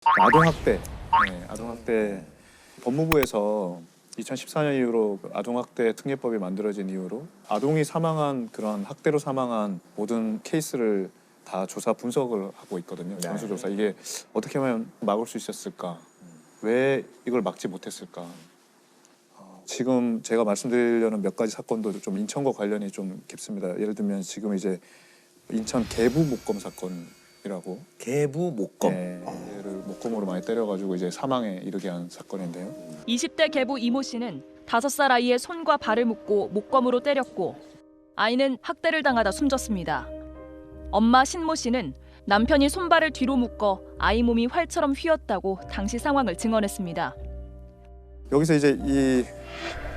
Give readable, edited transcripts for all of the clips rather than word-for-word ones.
아동학대, 아동학대 법무부에서 2014년 이후로 아동학대 특례법이 만들어진 이후로 아동이 사망한 그런 학대로 사망한 모든 케이스를 다 조사 분석을 하고 있거든요. 전수조사. 이게 어떻게 하면 막을 수 있었을까? 왜 이걸 막지 못했을까? 지금 제가 말씀드리려는 몇 가지 사건도 좀 인천과 관련이 좀 깊습니다. 예를 들면 지금 이제 인천 계부 목검 사건이라고. 계부 목검. 네, 얘를 목검으로 많이 때려가지고 이제 사망에 이르게 한 사건인데요. 20대 계부 이모 씨는 5살 아이의 손과 발을 묶고 목검으로 때렸고 아이는 학대를 당하다 숨졌습니다. 엄마 신모 씨는 남편이 손발을 뒤로 묶어 아이 몸이 활처럼 휘었다고 당시 상황을 증언했습니다. 여기서 이제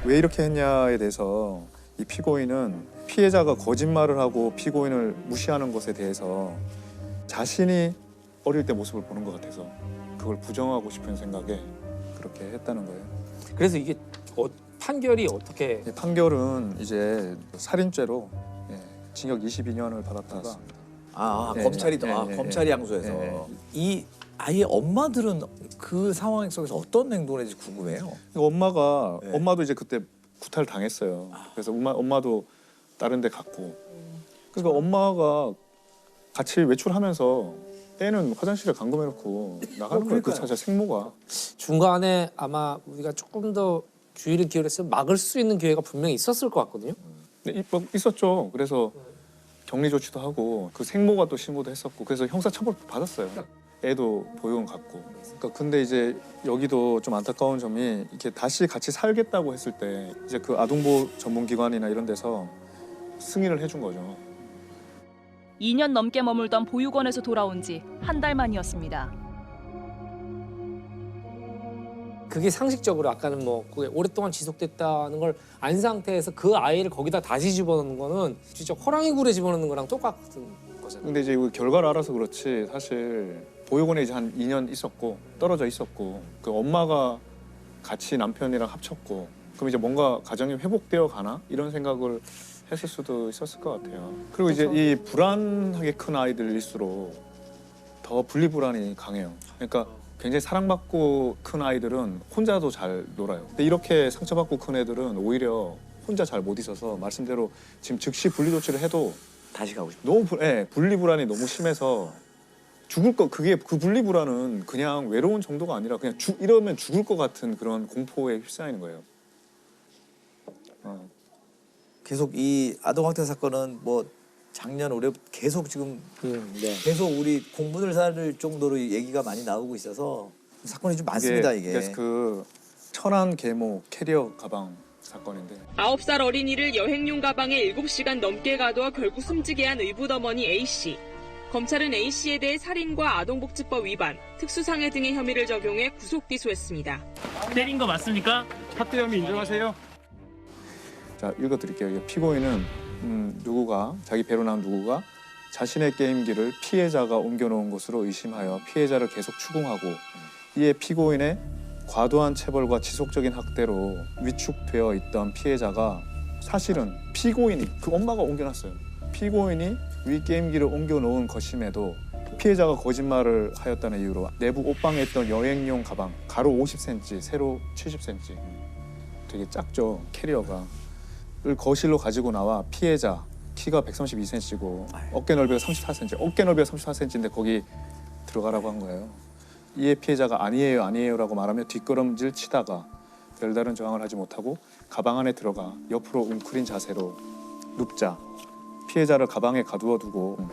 왜 이렇게 했냐에 대해서 이 피고인은 피해자가 거짓말을 하고 피고인을 무시하는 것에 대해서 자신이 어릴 때 모습을 보는 것 같아서 그걸 부정하고 싶은 생각에 그렇게 했다는 거예요. 그래서 이게 판결이 어떻게? 판결은 이제 살인죄로 징역 22년을 받았다가 검찰이 네. 검찰이 항소해서 네. 이 아이의 엄마들은 그 상황 속에서 어떤 행동을 했는지 궁금해요. 엄마도 이제 그때 구타를 당했어요. 그래서 엄마도 다른 데 갔고. 그러니까 엄마가 같이 외출하면서 애는 화장실에 감금해놓고 나가는 거예요. 그 자체 생모가. 중간에 아마 우리가 조금 더 주의를 기울였으면 막을 수 있는 기회가 분명히 있었을 것 같거든요. 네, 있었죠. 그래서 격리 조치도 하고 그 생모가 또 신고도 했었고 그래서 형사처벌 받았어요. 애도 보육원 갔고. 그러니까 근데 이제 여기도 좀 안타까운 점이 이렇게 다시 같이 살겠다고 했을 때 이제 그 아동보호 전문기관이나 이런 데서 승인을 해준 거죠. 2년 넘게 머물던 보육원에서 돌아온 지 한 달 만이었습니다. 그게 상식적으로 아까는 뭐 그게 오랫동안 지속됐다는 걸 안 상태에서 그 아이를 거기다 다시 집어넣는 거는 진짜 호랑이 굴에 집어넣는 거랑 똑같은 거잖아요. 근데 이제 그 결과를 알아서 그렇지 사실 보육원에 이제 한 2년 있었고 떨어져 있었고 그 엄마가 같이 남편이랑 합쳤고 그럼 이제 뭔가 가정이 회복되어 가나 이런 생각을 했을 수도 있었을 것 같아요. 그리고 이제 이 불안하게 큰 아이들일수록 더 분리불안이 강해요. 그러니까 굉장히 사랑받고 큰 아이들은 혼자도 잘 놀아요. 근데 이렇게 상처받고 큰 애들은 오히려 혼자 잘 못 있어서 말씀대로 지금 즉시 분리 조치를 해도 다시 가고 싶어. 너무 분리불안이 너무 심해서 죽을 거 그게 그 분리불안은 그냥 외로운 정도가 아니라 그냥 이러면 죽을 것 같은 그런 공포에 휩싸이는 거예요. 계속 이 아동학대 사건은 뭐 작년 올해 계속 지금 계속 우리 공분을 살 정도로 얘기가 많이 나오고 있어서 사건이 좀 많습니다 이게. 그래서 그 천안 계모 캐리어 가방 사건인데 9살 어린이를 여행용 가방에 7시간 넘게 가둬 결국 숨지게 한 의붓어머니 A씨. 검찰은 A씨에 대해 살인과 아동복지법 위반, 특수상해 등의 혐의를 적용해 구속 기소했습니다. 때린 거 맞습니까? 학대 혐의 인정하세요? 자 읽어드릴게요. 피고인은 자기 배로 나온 누구가 자신의 게임기를 피해자가 옮겨놓은 것으로 의심하여 피해자를 계속 추궁하고 이에 피고인의 과도한 체벌과 지속적인 학대로 위축되어 있던 피해자가 사실은 피고인이 그 엄마가 옮겨놨어요. 피고인이 위 게임기를 옮겨놓은 것임에도 피해자가 거짓말을 하였다는 이유로 내부 옷방에 있던 여행용 가방 가로 50cm, 세로 70cm 되게 작죠 캐리어가 를 거실로 가지고 나와 피해자 키가 132cm고 어깨 넓이가 34cm 어깨 넓이가 34cm인데 거기 들어가라고 한 거예요. 이에 피해자가 아니에요라고 말하며 뒷걸음질 치다가 별다른 저항을 하지 못하고 가방 안에 들어가 옆으로 웅크린 자세로 눕자 피해자를 가방에 가두어 두고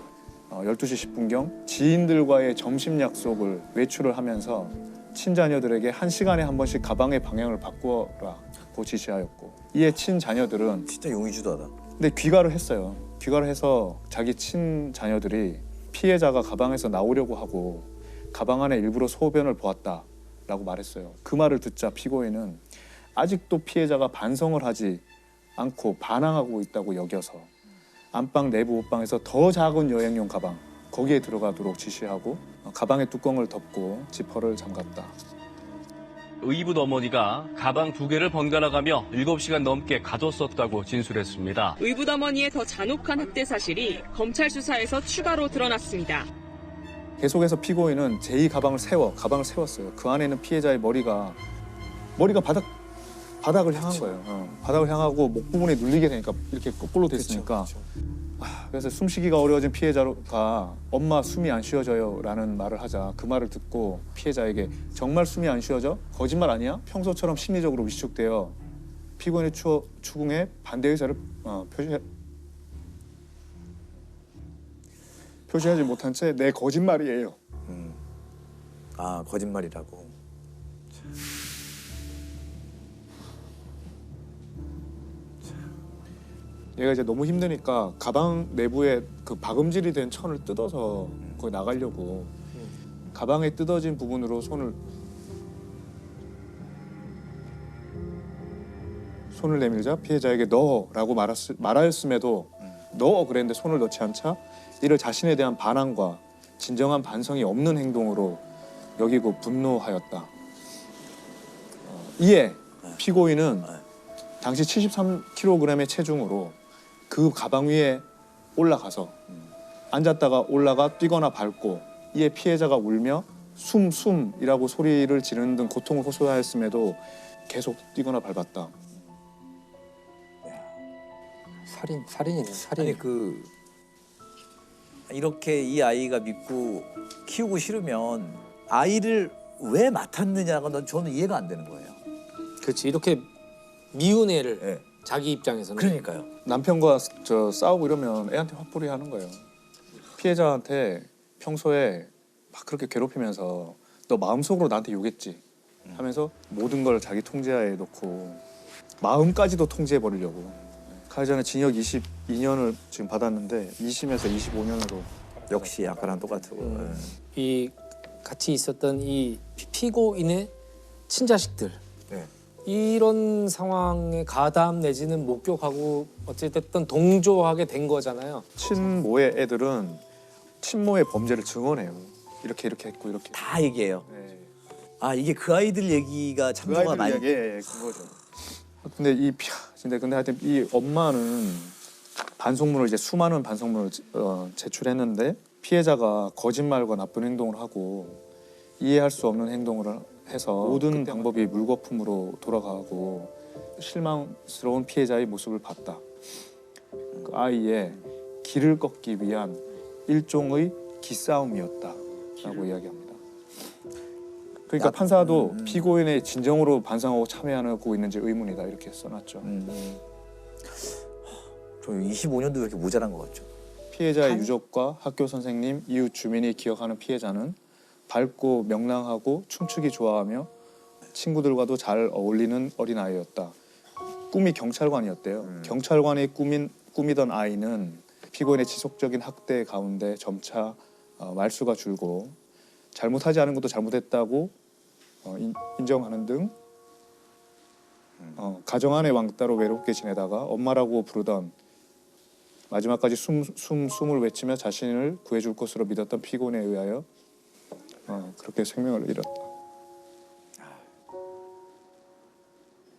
12시 10분경 지인들과의 점심 약속을 외출을 하면서 친자녀들에게 1시간에 한 번씩 가방의 방향을 바꾸라고 지시하였고 이에 친자녀들은 진짜 용의주도하다. 근데 귀가를 했어요. 귀가를 해서 자기 친자녀들이 피해자가 가방에서 나오려고 하고 가방 안에 일부러 소변을 보았다라고 말했어요. 그 말을 듣자 피고인은 아직도 피해자가 반성을 하지 않고 반항하고 있다고 여겨서 안방 내부 옷방에서 더 작은 여행용 가방 거기에 들어가도록 지시하고 가방의 뚜껑을 덮고 지퍼를 잠갔다. 의붓 어머니가 가방 2개를 번갈아가며 7시간 넘게 가뒀었다고 진술했습니다. 의붓어머니의 더 잔혹한 학대 사실이 검찰 수사에서 추가로 드러났습니다. 계속해서 피고인은 제2 가방을 세웠어요. 그 안에는 피해자의 머리가 바닥을 향한 거예요. 바닥을 향하고 목 부분에 눌리게 되니까 이렇게 거꾸로 됐으니까. 그래서 숨쉬기가 어려워진 피해자가 엄마 숨이 안 쉬어져요라는 말을 하자 그 말을 듣고 피해자에게 정말 숨이 안 쉬어져? 거짓말 아니야? 평소처럼 심리적으로 위축되어 피고인의 추궁에 반대 의사를 표시하지 못한 채 내 거짓말이에요. 아 거짓말이라고. 얘가 이제 너무 힘드니까 가방 내부에 그 박음질이 된 천을 뜯어서 거기 나가려고 가방에 뜯어진 부분으로 손을 내밀자 피해자에게 넣어라고 말하였음에도 넣어 그랬는데 손을 넣지 않자 이를 자신에 대한 반항과 진정한 반성이 없는 행동으로 여기고 분노하였다. 이에 피고인은 당시 73kg의 체중으로 그 가방 위에 올라가서 앉았다가 올라가 뛰거나 밟고 이에 피해자가 울며 숨이라고 소리를 지르는 등 고통을 호소하였음에도 계속 뛰거나 밟았다. 살인이네. 아니 그 이렇게 이 아이가 믿고 키우고 싫으면 아이를 왜 맡았느냐가 저는 이해가 안 되는 거예요. 그렇지. 이렇게 미운 애를 예. 자기 입장에서는 그러니까요. 남편과 싸우고 이러면 애한테 화풀이 하는 거예요. 피해자한테 평소에 막 그렇게 괴롭히면서 너 마음속으로 나한테 욕했지 하면서 모든 걸 자기 통제하에 놓고 마음까지도 통제해 버리려고. 가해자는 징역 22년을 지금 받았는데 2심에서 25년으로. 역시 아까랑 똑같고. 이 같이 있었던 이 피고인의 친자식들 네. 이런 상황에 가담 내지는 목격하고 어찌됐든 동조하게 된 거잖아요. 친모의 애들은 친모의 범죄를 증언해요. 이렇게 했고 이렇게. 다 얘기해요. 네. 아 이게 그 아이들 얘기가 참 그 정말 아이들 많이. 이야기에 그거죠. 근데 하여튼 이 엄마는 반성문을 이제 수많은 반성문을 제출했는데 피해자가 거짓말과 나쁜 행동을 하고 이해할 수 없는 행동을 해서 모든 방법이 물거품으로 돌아가고 실망스러운 피해자의 모습을 봤다. 그 아이의 길을 꺾기 위한 일종의 기싸움이었다라고 이야기합니다. 그러니까 판사도 피고인의 진정으로 반성하고 참여하고 있는지 의문이다 이렇게 써놨죠. 저 25년도 왜 이렇게 모자란 것 같죠? 피해자의 유족과 학교 선생님, 이웃 주민이 기억하는 피해자는 밝고 명랑하고 춤추기 좋아하며 친구들과도 잘 어울리는 어린아이였다. 꿈이 경찰관이었대요. 경찰관이 꿈이던 아이는 피고인의 지속적인 학대 가운데 점차 말수가 줄고 잘못하지 않은 것도 잘못했다고 인정하는 등 가정 안에 왕따로 외롭게 지내다가 엄마라고 부르던 마지막까지 숨을 외치며 자신을 구해줄 것으로 믿었던 피고인에 의하여 그렇게 생명을 잃었다.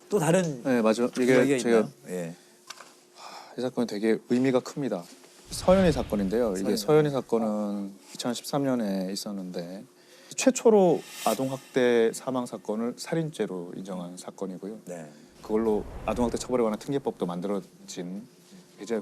또 다른 네, 맞아. 이야기가 이게 제가 있나요? 예. 이 사건이 되게 의미가 큽니다. 서연이 사건인데요. 이게 서연이 사건은 2013년에 있었는데 최초로 아동학대 사망 사건을 살인죄로 인정한 사건이고요. 네. 그걸로 아동학대 처벌에 관한 특례법도 만들어진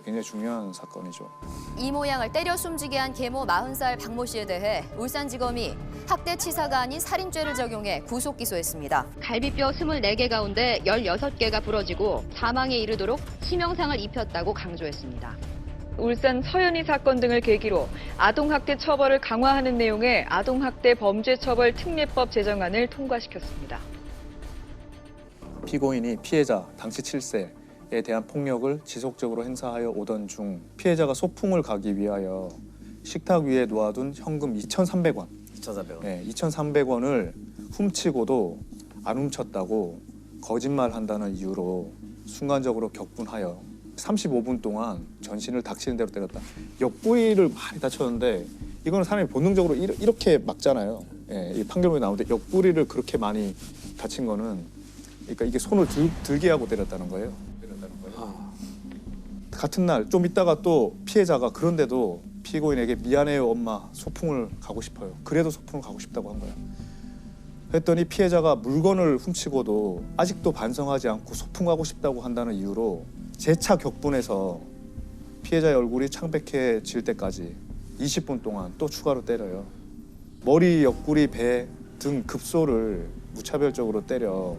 굉장히 중요한 사건이죠. 이 모양을 때려 숨지게 한 계모 40살 박모 씨에 대해 울산지검이 학대치사가 아닌 살인죄를 적용해 구속 기소했습니다. 갈비뼈 24개 가운데 16개가 부러지고 사망에 이르도록 치명상을 입혔다고 강조했습니다. 울산 서연이 사건 등을 계기로 아동학대 처벌을 강화하는 내용의 아동학대 범죄처벌 특례법 제정안을 통과시켰습니다. 피고인이 피해자 당시 7세에 대한 폭력을 지속적으로 행사하여 오던 중 피해자가 소풍을 가기 위하여 식탁 위에 놓아둔 현금 2,300원 2,400원. 네, 2,300원을 훔치고도 안 훔쳤다고 거짓말한다는 이유로 순간적으로 격분하여 35분 동안 전신을 닥치는 대로 때렸다. 옆구리를 많이 다쳤는데 이거는 사람이 본능적으로 이렇게 막잖아요. 예, 이 판결문에 나오는데 옆구리를 그렇게 많이 다친 거는 그러니까 이게 손을 들게 하고 때렸다는 거예요. 같은 날 좀 있다가 또 피해자가 그런데도 피고인에게 미안해요 엄마, 소풍을 가고 싶어요. 그래도 소풍을 가고 싶다고 한 거야. 했더니 피해자가 물건을 훔치고도 아직도 반성하지 않고 소풍 가고 싶다고 한다는 이유로 재차 격분해서 피해자의 얼굴이 창백해질 때까지 20분 동안 또 추가로 때려요. 머리, 옆구리, 배 등 급소를 무차별적으로 때려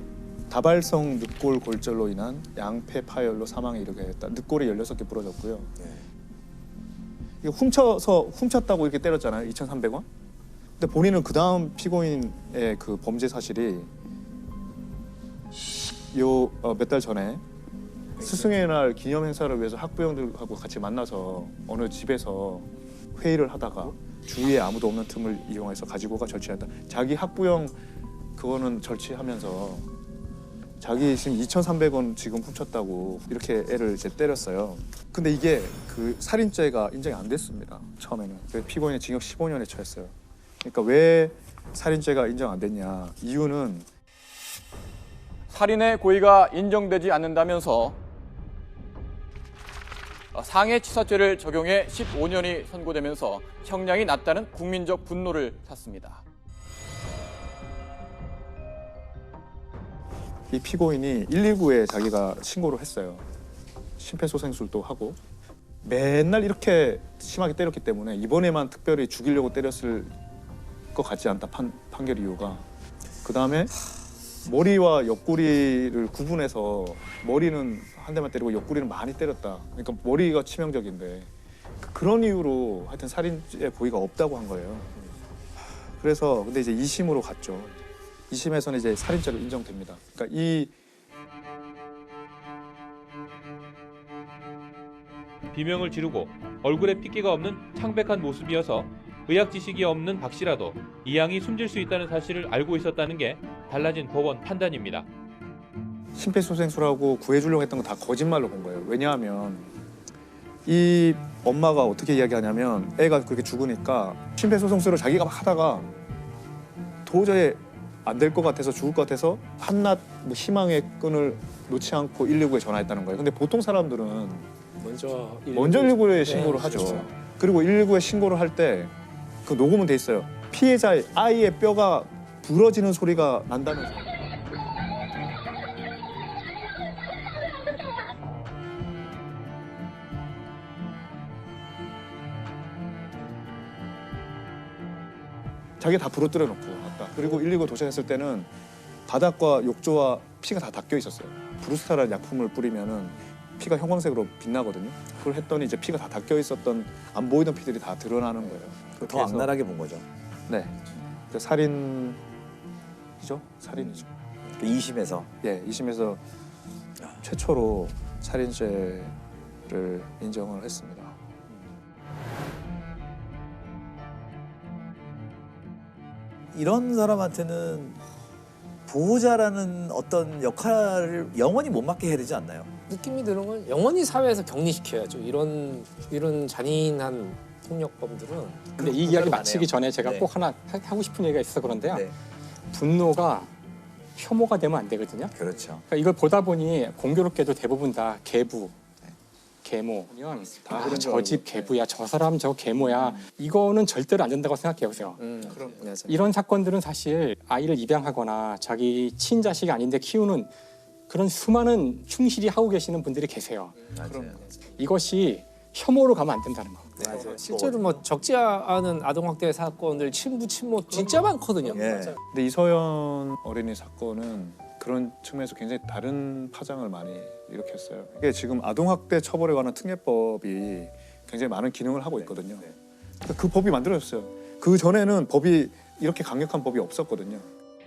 다발성 늑골 골절로 인한 양폐 파열로 사망에 이르게 했다. 늑골이 16개 부러졌고요. 이게 훔쳤다고 이렇게 때렸잖아요. 2,300원. 근데 본인은 그 다음 피고인의 그 범죄 사실이 몇 달 전에 스승의 날 기념 행사를 위해서 학부형들하고 같이 만나서 어느 집에서 회의를 하다가 주위에 아무도 없는 틈을 이용해서 가지고가 절취했다. 자기 학부형 그거는 절취하면서 자기 지금 2,300원 지금 훔쳤다고 이렇게 애를 이제 때렸어요. 근데 이게 그 살인죄가 인정이 안 됐습니다. 처음에는. 그래서 피고인이 징역 15년에 처했어요. 그러니까 왜 살인죄가 인정 안 됐냐? 이유는 살인의 고의가 인정되지 않는다면서 상해치사죄를 적용해 15년이 선고되면서 형량이 낮다는 국민적 분노를 샀습니다. 이 피고인이 119에 자기가 신고를 했어요. 심폐소생술도 하고 맨날 이렇게 심하게 때렸기 때문에 이번에만 특별히 죽이려고 때렸을 것 같지 않다. 판결 이유가. 그다음에 머리와 옆구리를 구분해서 머리는 한 대만 때리고 옆구리는 많이 때렸다. 그러니까 머리가 치명적인데 그런 이유로 하여튼 살인죄 고의가 없다고 한 거예요. 그래서 근데 이제 2심으로 갔죠. 2심에서는 이제 살인죄로 인정됩니다. 그러니까 이 비명을 지르고 얼굴에 핏기가 없는 창백한 모습이어서 의학 지식이 없는 박 씨라도 이 양이 숨질 수 있다는 사실을 알고 있었다는 게 달라진 법원 판단입니다. 심폐소생술하고 구해주려고 했던 거 다 거짓말로 본 거예요. 왜냐하면 이 엄마가 어떻게 이야기하냐면 애가 그렇게 죽으니까 심폐소생술을 자기가 막 하다가 도저히 안 될 것 같아서 죽을 것 같아서 한낱 뭐 희망의 끈을 놓지 않고 119에 전화했다는 거예요. 근데 보통 사람들은 먼저 119에 신고를 하죠. 그렇죠. 그리고 119에 신고를 할 때 그 녹음은 돼 있어요. 피해자의 아이의 뼈가 부러지는 소리가 난다면서. 자기가 다 부러뜨려 놓고 왔다. 그리고 119 도착했을 때는 바닥과 욕조와 피가 다 닦여 있었어요. 브루스타라는 약품을 뿌리면은 피가 형광색으로 빛나거든요. 그걸 했더니 이제 피가 다 닦여 있었던 안 보이던 피들이 다 드러나는 거예요. 더 악랄하게 본 거죠. 네. 그 살인이죠? 살인이죠. 2심에서. 예, 2심에서 최초로 살인죄를 인정을 했습니다. 이런 사람한테는 보호자라는 어떤 역할을 영원히 못 맡게 해야 되지 않나요? 느낌이 드는 건 영원히 사회에서 격리시켜야죠. 이런 잔인한 폭력범들은. 근데 이 이야기 마치기 안 해요. 전에 제가 네. 꼭 하나 하고 싶은 얘기가 있어서 그런데요. 네. 분노가 혐오가 되면 안 되거든요. 그렇죠. 그러니까 이걸 보다 보니 공교롭게도 대부분 다 계부, 계모, 저 집 계부야, 저 사람 저 계모야. 이거는 절대로 안 된다고 생각해요. 그래서 그럼 맞아요. 이런 사건들은 사실 아이를 입양하거나 자기 친자식이 아닌데 키우는 그런 수많은 충실히 하고 계시는 분들이 계세요. 맞아요. 이것이 혐오로 가면 안 된다는 거. 맞아요. 실제로 뭐 적지 않은 아동학대 사건들 친부 친모 진짜 많거든요. 예. 근데 이서연 어린이 사건은 그런 측면에서 굉장히 다른 파장을 많이 일으켰어요. 이게 지금 아동학대 처벌에 관한 특례법이 굉장히 많은 기능을 하고 있거든요. 그러니까 그 법이 만들어졌어요. 그 전에는 법이 이렇게 강력한 법이 없었거든요.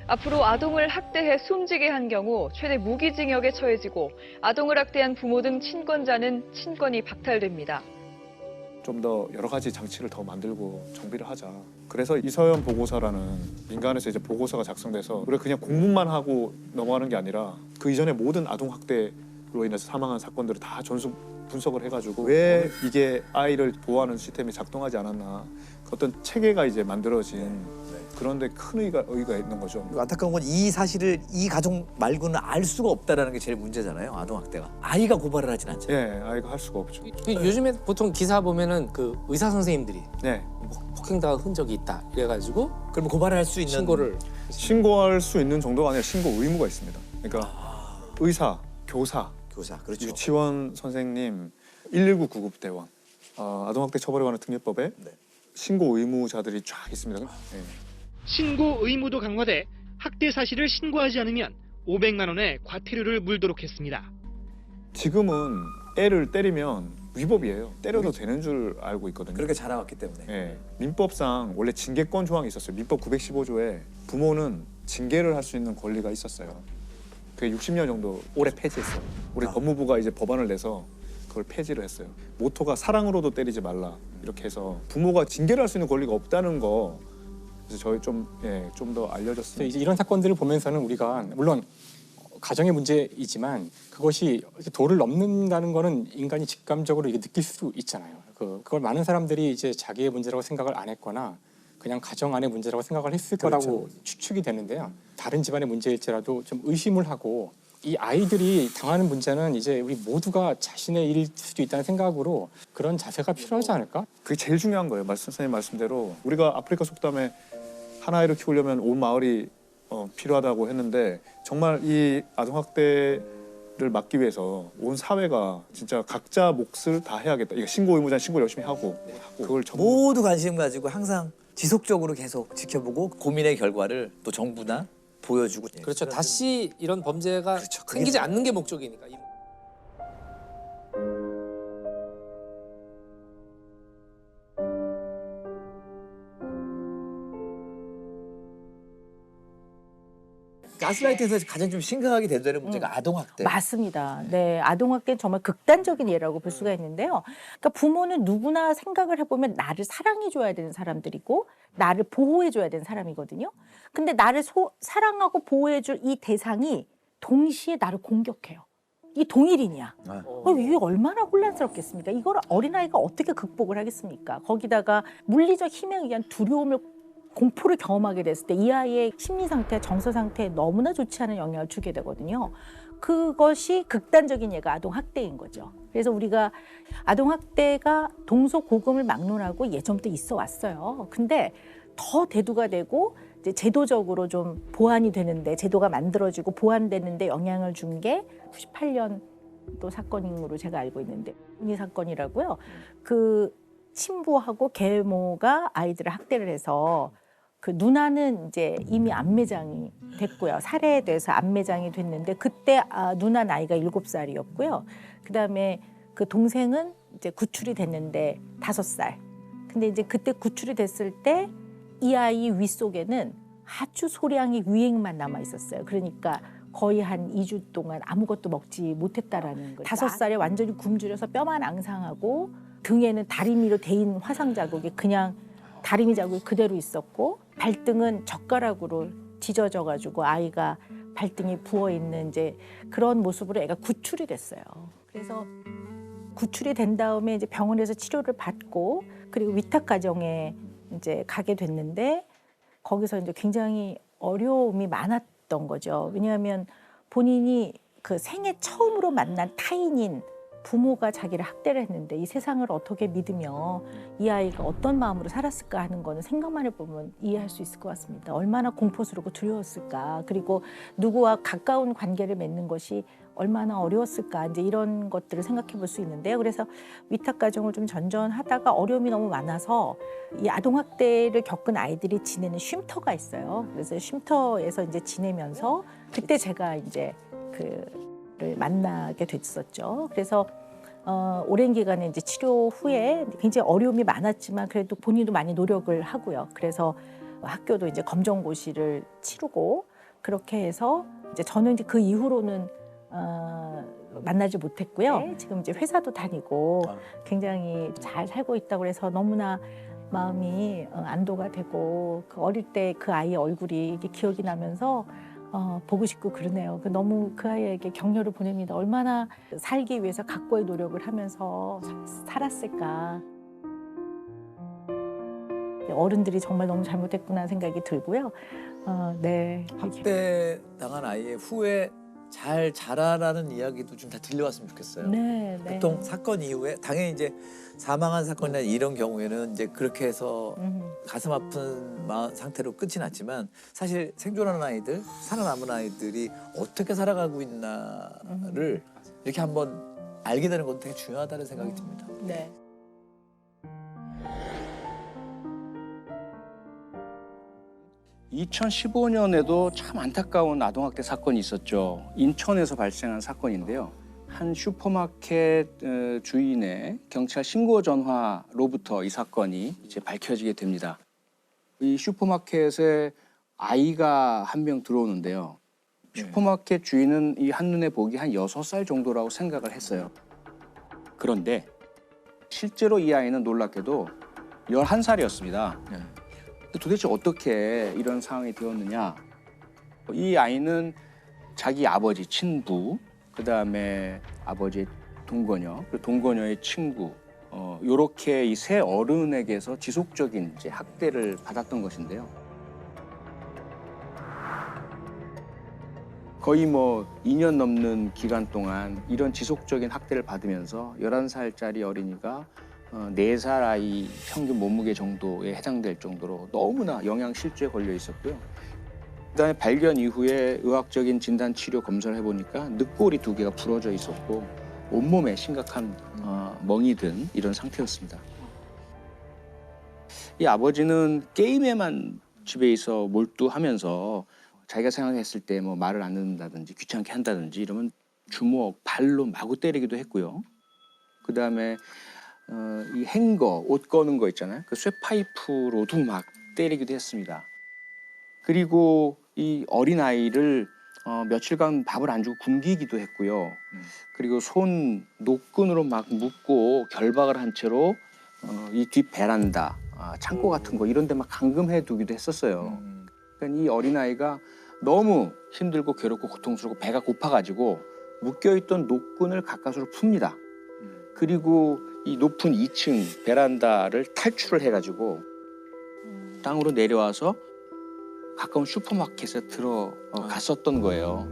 앞으로 아동을 학대해 숨지게 한 경우 최대 무기징역에 처해지고 아동을 학대한 부모 등 친권자는 친권이 박탈됩니다. 좀 더 여러 가지 장치를 더 만들고 정비를 하자. 그래서 이서연 보고서라는 민간에서 이제 보고서가 작성돼서 우리가 그냥 공문만 하고 넘어가는 게 아니라 그 이전에 모든 아동 학대로 인해서 사망한 사건들을 다 전수 분석을 해가지고 왜 이게 아이를 보호하는 시스템이 작동하지 않았나. 어떤 체계가 이제 만들어진 그런데 큰 의의가 있는 거죠. 안타까운 건 이 사실을 이 가족 말고는 알 수가 없다라는 게 제일 문제잖아요. 아동학대가. 아이가 고발을 하진 않잖아요. 예, 아이가 할 수가 없죠. 요즘에 보통 기사 보면은 그 의사 선생님들이 네. 폭행당한 흔적이 있다 이래가지고 그러면 고발을 할 수 있는 신고할 수 있는 정도가 아니라 신고 의무가 있습니다. 그러니까 의사, 교사, 그렇죠. 유치원 선생님, 119 구급대원, 아동학대 처벌에 관한 특례법에 신고 의무자들이 쫙 있습니다. 네. 신고 의무도 강화돼 학대 사실을 신고하지 않으면 500만 원의 과태료를 물도록 했습니다. 지금은 애를 때리면 위법이에요. 때려도 되는 줄 알고 있거든요. 그렇게 자라왔기 때문에. 네. 민법상 원래 징계권 조항이 있었어요. 민법 915조에 부모는 징계를 할 수 있는 권리가 있었어요. 그게 60년 정도 올해 폐지했어요. 우리 법무부가 이제 법안을 내서 그걸 폐지를 했어요. 모토가 사랑으로도 때리지 말라 이렇게 해서 부모가 징계를 할 수 있는 권리가 없다는 거 그래서 저희 좀 더 알려졌어요. 이제 이런 사건들을 보면서는 우리가 물론 가정의 문제이지만 그것이 도를 넘는다는 거는 인간이 직감적으로 이게 느낄 수 있잖아요. 그걸 많은 사람들이 이제 자기의 문제라고 생각을 안 했거나 그냥 가정 안의 문제라고 생각을 했을 거라고 추측이 되는데요. 다른 집안의 문제일지라도 좀 의심을 하고 이 아이들이 당하는 문제는 이제 우리 모두가 자신의 일일 수도 있다는 생각으로 그런 자세가 필요하지 않을까? 그게 제일 중요한 거예요. 선생님 말씀대로 우리가 아프리카 속담에 한 아이를 키우려면 온 마을이 필요하다고 했는데 정말 이 아동학대를 막기 위해서 온 사회가 진짜 각자 몫을 다 해야겠다. 이거 신고 의무자는 신고 열심히 하고 그걸 모두 관심 가지고 항상 지속적으로 계속 지켜보고 고민의 결과를 또 정부나 보여주고. 그렇죠. 다시 이런 범죄가 생기지 않는 게 목적이니까. 가스라이팅에서 가장 좀 심각하게 대두되는 문제가 아동학대. 맞습니다. 네, 아동학대는 정말 극단적인 예라고 볼 수가 있는데요. 그러니까 부모는 누구나 생각을 해보면 나를 사랑해줘야 되는 사람들이고 나를 보호해줘야 되는 사람이거든요. 근데 나를 사랑하고 보호해줄 이 대상이 동시에 나를 공격해요. 이 동일인이야. 이게 얼마나 혼란스럽겠습니까? 이걸 어린아이가 어떻게 극복을 하겠습니까? 거기다가 물리적 힘에 의한 두려움을 공포를 경험하게 됐을 때 이 아이의 심리 상태, 정서 상태에 너무나 좋지 않은 영향을 주게 되거든요. 그것이 극단적인 예가 아동학대인 거죠. 그래서 우리가 아동학대가 동서고금을 막론하고 예전부터 있어 왔어요. 근데 더 대두가 되고 이제 제도적으로 좀 보완이 되는데 제도가 만들어지고 보완되는데 영향을 준 게 98년도 사건으로 제가 알고 있는데 이 사건이라고요. 그 친부하고 계모가 아이들을 학대를 해서 그 누나는 이제 이미 암매장이 됐고요. 살해돼서 암매장이 됐는데 그때 누나 나이가 7살이었고요. 그다음에 그 동생은 이제 구출이 됐는데 5살. 근데 이제 그때 구출이 됐을 때 이 아이 윗속에는 아주 소량의 위액만 남아 있었어요. 그러니까 거의 한 2주 동안 아무것도 먹지 못했다라는 거죠. 5살에 완전히 굶주려서 뼈만 앙상하고 등에는 다리미로 대인 화상 자국이 그냥 다리미 자국이 그대로 있었고 발등은 젓가락으로 찢어져 가지고 아이가 발등이 부어 있는 이제 그런 모습으로 애가 구출이 됐어요. 그래서 구출이 된 다음에 이제 병원에서 치료를 받고 그리고 위탁 가정에 이제 가게 됐는데 거기서 이제 굉장히 어려움이 많았던 거죠. 왜냐하면 본인이 그 생애 처음으로 만난 타인인 부모가 자기를 학대를 했는데 이 세상을 어떻게 믿으며 이 아이가 어떤 마음으로 살았을까 하는 거는 생각만 해보면 이해할 수 있을 것 같습니다. 얼마나 공포스럽고 두려웠을까. 그리고 누구와 가까운 관계를 맺는 것이 얼마나 어려웠을까. 이제 이런 것들을 생각해 볼 수 있는데요. 그래서 위탁 가정을 좀 전전하다가 어려움이 너무 많아서 이 아동학대를 겪은 아이들이 지내는 쉼터가 있어요. 그래서 쉼터에서 이제 지내면서 그때 제가 이제 그를 만나게 됐었죠. 그래서 오랜 기간에 이제 치료 후에 굉장히 어려움이 많았지만 그래도 본인도 많이 노력을 하고요. 그래서 학교도 이제 검정고시를 치르고 그렇게 해서 이제 저는 이제 그 이후로는 만나지 못했고요. 지금 이제 회사도 다니고 굉장히 잘 살고 있다고 해서 너무나 마음이 안도가 되고 그 어릴 때 그 아이의 얼굴이 이게 기억이 나면서 보고 싶고 그러네요. 너무 그 아이에게 격려를 보냅니다. 얼마나 살기 위해서 각고의 노력을 하면서 살았을까. 어른들이 정말 너무 잘못했구나 생각이 들고요. 네. 학대 당한 아이의 후에 잘 자라라는 이야기도 좀 다 들려왔으면 좋겠어요. 네, 네. 보통 사건 이후에 당연히 이제 사망한 사건이나 이런 경우에는 이제 그렇게 해서 가슴 아픈 상태로 끝이 났지만 사실 생존하는 아이들, 살아남은 아이들이 어떻게 살아가고 있나를 이렇게 한번 알게 되는 건 되게 중요하다는 생각이 듭니다. 네. (2015년에도) 참 안타까운 아동학대 사건이 있었죠. 인천에서 발생한 사건인데요. 한 슈퍼마켓 주인의 경찰 신고 전화로부터 이 사건이 이제 밝혀지게 됩니다. 이 슈퍼마켓에 아이가 한 명 들어오는데요. 슈퍼마켓 주인은 이 한눈에 보기 한 6살 정도라고 생각을 했어요. 그런데 실제로 이 아이는 놀랍게도 11살이었습니다. 도대체 어떻게 이런 상황이 되었느냐. 이 아이는 자기 아버지 친부, 그다음에 아버지의 동거녀, 그리고 동거녀의 친구, 요렇게 이 세 어른에게서 지속적인 이제 학대를 받았던 것인데요. 거의 뭐 2년 넘는 기간 동안 이런 지속적인 학대를 받으면서 11살짜리 어린이가 4살 아이 평균 몸무게 정도에 해당될 정도로 너무나 영양실조에 걸려 있었고요. 그다음에 발견 이후에 의학적인 진단 치료 검사를 해보니까 늑골이 2개가 부러져 있었고 온몸에 심각한 멍이 든 이런 상태였습니다. 이 아버지는 게임에만 집에 있어 몰두하면서 자기가 생각했을 때 뭐 말을 안 듣는다든지 귀찮게 한다든지 이러면 주먹, 발로 마구 때리기도 했고요. 그다음에 이 행거, 옷 거는 거 있잖아요. 그 쇠파이프로도 막 때리기도 했습니다. 그리고 이 어린아이를 며칠간 밥을 안 주고 굶기기도 했고요. 그리고 손 노끈으로 막 묶고 결박을 한 채로 이 뒷 베란다, 창고 같은 거 이런 데 막 감금해 두기도 했었어요. 그러니까 이 어린아이가 너무 힘들고 괴롭고 고통스럽고 배가 고파가지고 묶여있던 노끈을 가까스로 풉니다. 그리고 이 높은 2층 베란다를 탈출을 해가지고 땅으로 내려와서 가까운 슈퍼마켓에 들어갔었던 거예요.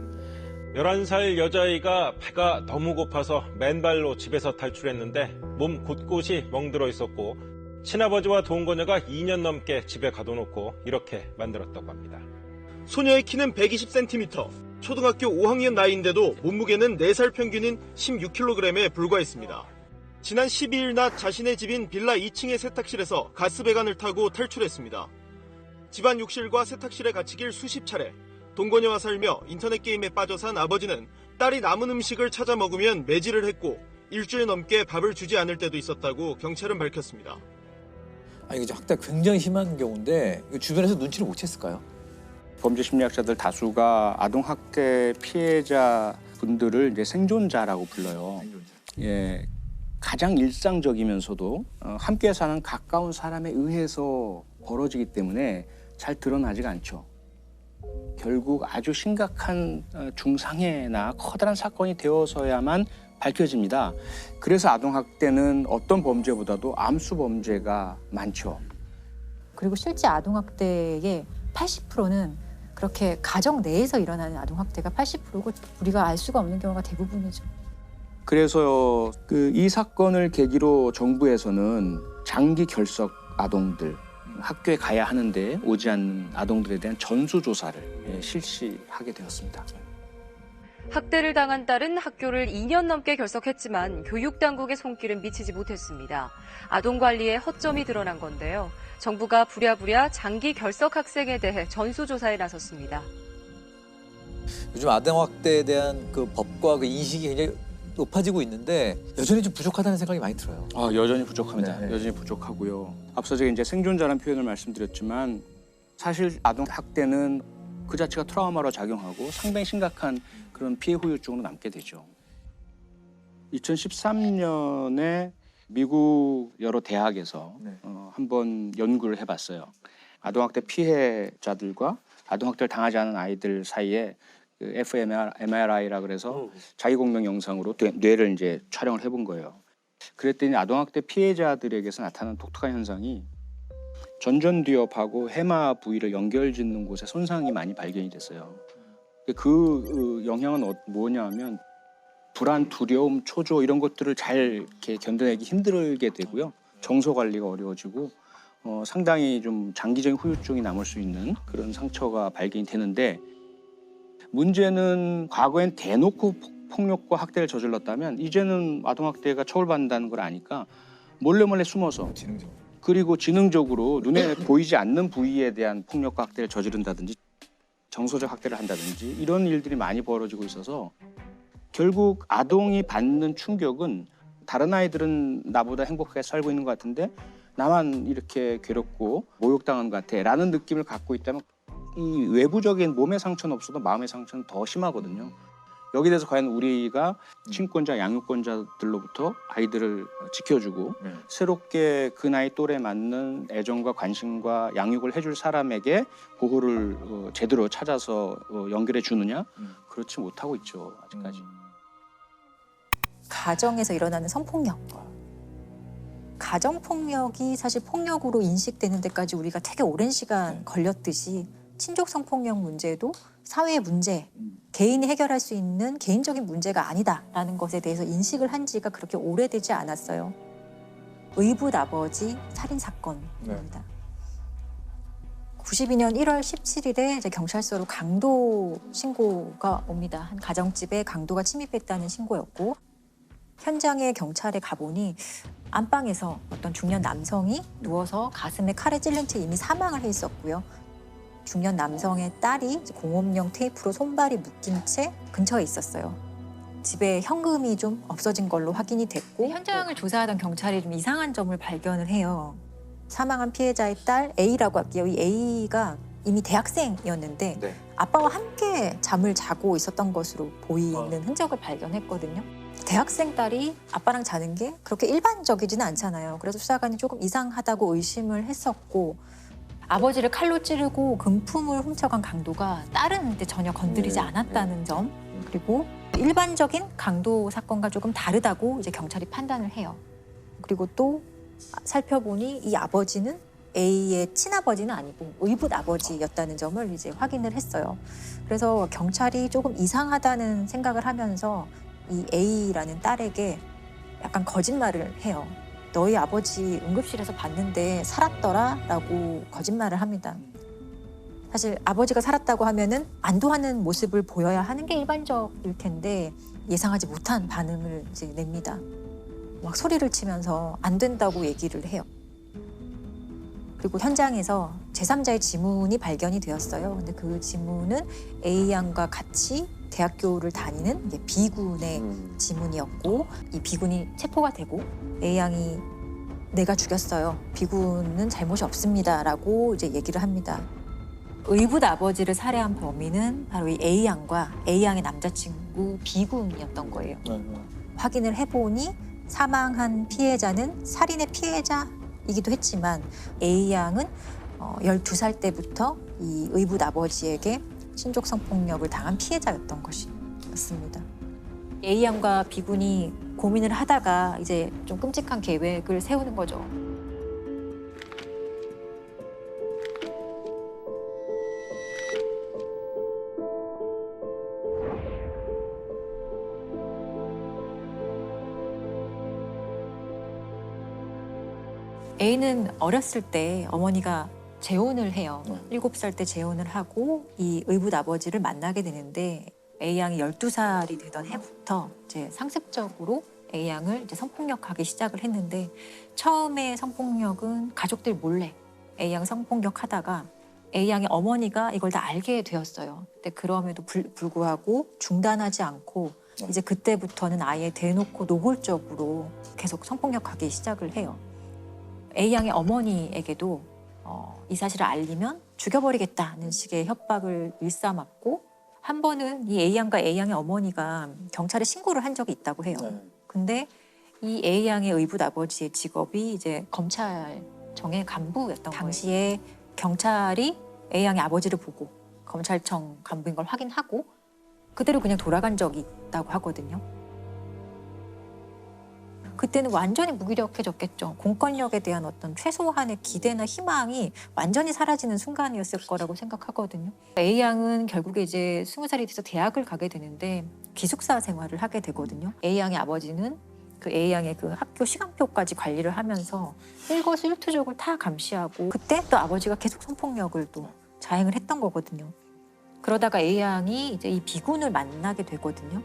11살 여자아이가 배가 너무 고파서 맨발로 집에서 탈출했는데 몸 곳곳이 멍들어 있었고 친아버지와 동거녀가 2년 넘게 집에 가둬놓고 이렇게 만들었다고 합니다. 소녀의 키는 120cm, 초등학교 5학년 나이인데도 몸무게는 4살 평균인 16kg에 불과했습니다. 지난 12일 낮 자신의 집인 빌라 2층의 세탁실에서 가스배관을 타고 탈출했습니다. 집안 욕실과 세탁실에 갇히길 수십 차례, 동거녀와 살며 인터넷 게임에 빠져 산 아버지는 딸이 남은 음식을 찾아 먹으면 매질을 했고 일주일 넘게 밥을 주지 않을 때도 있었다고 경찰은 밝혔습니다. 이게 학대가 굉장히 심한 경우인데 주변에서 눈치를 못 챘을까요? 범죄 심리학자들 다수가 아동학대 피해자 분들을 이제 생존자라고 불러요. 예, 가장 일상적이면서도 함께 사는 가까운 사람에 의해서 벌어지기 때문에 잘 드러나지가 않죠. 결국 아주 심각한 중상해나 커다란 사건이 되어서야만 밝혀집니다. 그래서 아동학대는 어떤 범죄보다도 암수 범죄가 많죠. 그리고 실제 아동학대의 80%는 그렇게 가정 내에서 일어나는 아동학대가 80%고 우리가 알 수가 없는 경우가 대부분이죠. 그래서 이 사건을 계기로 정부에서는 장기 결석 아동들, 학교에 가야 하는데 오지 않는 아동들에 대한 전수조사를 실시하게 되었습니다. 학대를 당한 딸은 학교를 2년 넘게 결석했지만 교육당국의 손길은 미치지 못했습니다. 아동관리에 허점이 드러난 건데요. 정부가 부랴부랴 장기 결석 학생에 대해 전수조사에 나섰습니다. 요즘 아동학대에 대한 그 법과 그 인식이 굉장히 높아지고 있는데 여전히 좀 부족하다는 생각이 많이 들어요. 여전히 부족합니다. 네. 여전히 부족하고요. 앞서 제가 이제 생존자라는 표현을 말씀드렸지만 사실 아동학대는 그 자체가 트라우마로 작용하고 상당히 심각한 그런 피해 후유증으로 남게 되죠. 2013년에 미국 여러 대학에서 한번 연구를 해봤어요. 아동학대 피해자들과 아동학대를 당하지 않은 아이들 사이에 그 fMRI라 그래서 자기공명 영상으로 뇌를 이제 촬영을 해본 거예요. 그랬더니 아동학대 피해자들에게서 나타나는 독특한 현상이 전전두엽하고 해마 부위를 연결짓는 곳에 손상이 많이 발견이 됐어요. 그 영향은 뭐냐면 불안, 두려움, 초조 이런 것들을 잘 이렇게 견뎌내기 힘들게 되고요. 정서 관리가 어려워지고 상당히 좀 장기적인 후유증이 남을 수 있는 그런 상처가 발견이 되는데 문제는 과거엔 대놓고 폭력과 학대를 저질렀다면 이제는 아동학대가 처벌받는다는 걸 아니까 몰래 숨어서 그리고 지능적으로 눈에 보이지 않는 부위에 대한 폭력과 학대를 저지른다든지 정서적 학대를 한다든지 이런 일들이 많이 벌어지고 있어서 결국 아동이 받는 충격은 다른 아이들은 나보다 행복하게 살고 있는 것 같은데 나만 이렇게 괴롭고 모욕당한 것 같아 라는 느낌을 갖고 있다면 이 외부적인 몸의 상처는 없어도 마음의 상처는 더 심하거든요. 여기에 대해서 과연 우리가 친권자, 양육권자들로부터 아이들을 지켜주고 새롭게 그 나이 또래에 맞는 애정과 관심과 양육을 해줄 사람에게 보호를 제대로 찾아서 연결해 주느냐? 그렇지 못하고 있죠, 아직까지. 가정에서 일어나는 성폭력. 가정폭력이 사실 폭력으로 인식되는 데까지 우리가 되게 오랜 시간 걸렸듯이 친족 성폭력 문제도 사회의 문제, 개인이 해결할 수 있는 개인적인 문제가 아니다라는 것에 대해서 인식을 한 지가 그렇게 오래되지 않았어요. 의붓 아버지 살인 사건입니다. 92년 1월 17일에 이제 경찰서로 강도 신고가 옵니다. 한 가정집에 강도가 침입했다는 신고였고 현장에 경찰에 가보니 안방에서 어떤 중년 남성이 누워서 가슴에 칼에 찔린 채 이미 사망을 해 있었고요. 중년 남성의 딸이 공업용 테이프로 손발이 묶인 채 근처에 있었어요. 집에 현금이 좀 없어진 걸로 확인이 됐고 현장을 조사하던 경찰이 좀 이상한 점을 발견을 해요. 사망한 피해자의 딸 A라고 할게요. 이 A가 이미 대학생이었는데 아빠와 함께 잠을 자고 있었던 것으로 보이는 흔적을 발견했거든요. 대학생 딸이 아빠랑 자는 게 그렇게 일반적이지는 않잖아요. 그래서 수사관이 조금 이상하다고 의심을 했었고 아버지를 칼로 찌르고 금품을 훔쳐간 강도가 딸은 전혀 건드리지 않았다는 점 그리고 일반적인 강도 사건과 조금 다르다고 이제 경찰이 판단을 해요. 그리고 또 살펴보니 이 아버지는 A의 친아버지는 아니고 의붓 아버지였다는 점을 이제 확인을 했어요. 그래서 경찰이 조금 이상하다는 생각을 하면서 이 A라는 딸에게 약간 거짓말을 해요. 너희 아버지 응급실에서 봤는데 살았더라라고 거짓말을 합니다. 사실 아버지가 살았다고 하면은 안도하는 모습을 보여야 하는 게 일반적일 텐데 예상하지 못한 반응을 이제 냅니다. 막 소리를 치면서 안 된다고 얘기를 해요. 그리고 현장에서 제3자의 지문이 발견이 되었어요. 근데 그 지문은 A 양과 같이 대학교를 다니는 이제 B군의 지문이었고 이 B군이 체포가 되고 A 양이 내가 죽였어요. B군은 잘못이 없습니다라고 이제 얘기를 합니다. 의붓 아버지를 살해한 범인은 바로 이 A 양과 A 양의 남자친구 B군이었던 거예요. 확인을 해보니 사망한 피해자는 살인의 피해자이기도 했지만 A 양은 12살 때부터 이 의붓 아버지에게 친족 성폭력을 당한 피해자였던 것이었습니다. A 양과 B군이 고민을 하다가 이제 좀 끔찍한 계획을 세우는 거죠. A는 어렸을 때 어머니가 재혼을 해요. 7살 때 재혼을 하고 이 의붓 아버지를 만나게 되는데 A 양이 12살이 되던 해부터 이제 상습적으로 A 양을 이제 성폭력하기 시작을 했는데 처음에 성폭력은 가족들 몰래 A 양 성폭력하다가 A 양의 어머니가 이걸 다 알게 되었어요. 근데 그럼에도 불구하고 중단하지 않고 이제 그때부터는 아예 대놓고 노골적으로 계속 성폭력하기 시작을 해요. A 양의 어머니에게도 이 사실을 알리면 죽여버리겠다는 식의 협박을 일삼았고 한 번은 이 A 양과 A 양의 어머니가 경찰에 신고를 한 적이 있다고 해요. 근데 이 A 양의 의붓 아버지의 직업이 이제 검찰청의 간부였던 거예요. 당시에 경찰이 A 양의 아버지를 보고 검찰청 간부인 걸 확인하고 그대로 그냥 돌아간 적이 있다고 하거든요. 그때는 완전히 무기력해졌겠죠. 공권력에 대한 어떤 최소한의 기대나 희망이 완전히 사라지는 순간이었을 거라고 생각하거든요. A 양은 결국에 이제 20살이 돼서 대학을 가게 되는데 기숙사 생활을 하게 되거든요. A 양의 아버지는 그 A 양의 그 학교 시간표까지 관리를 하면서 일거수일투족을 다 감시하고 그때 또 아버지가 계속 성폭력을 또 자행을 했던 거거든요. 그러다가 A 양이 이제 이 B군을 만나게 되거든요.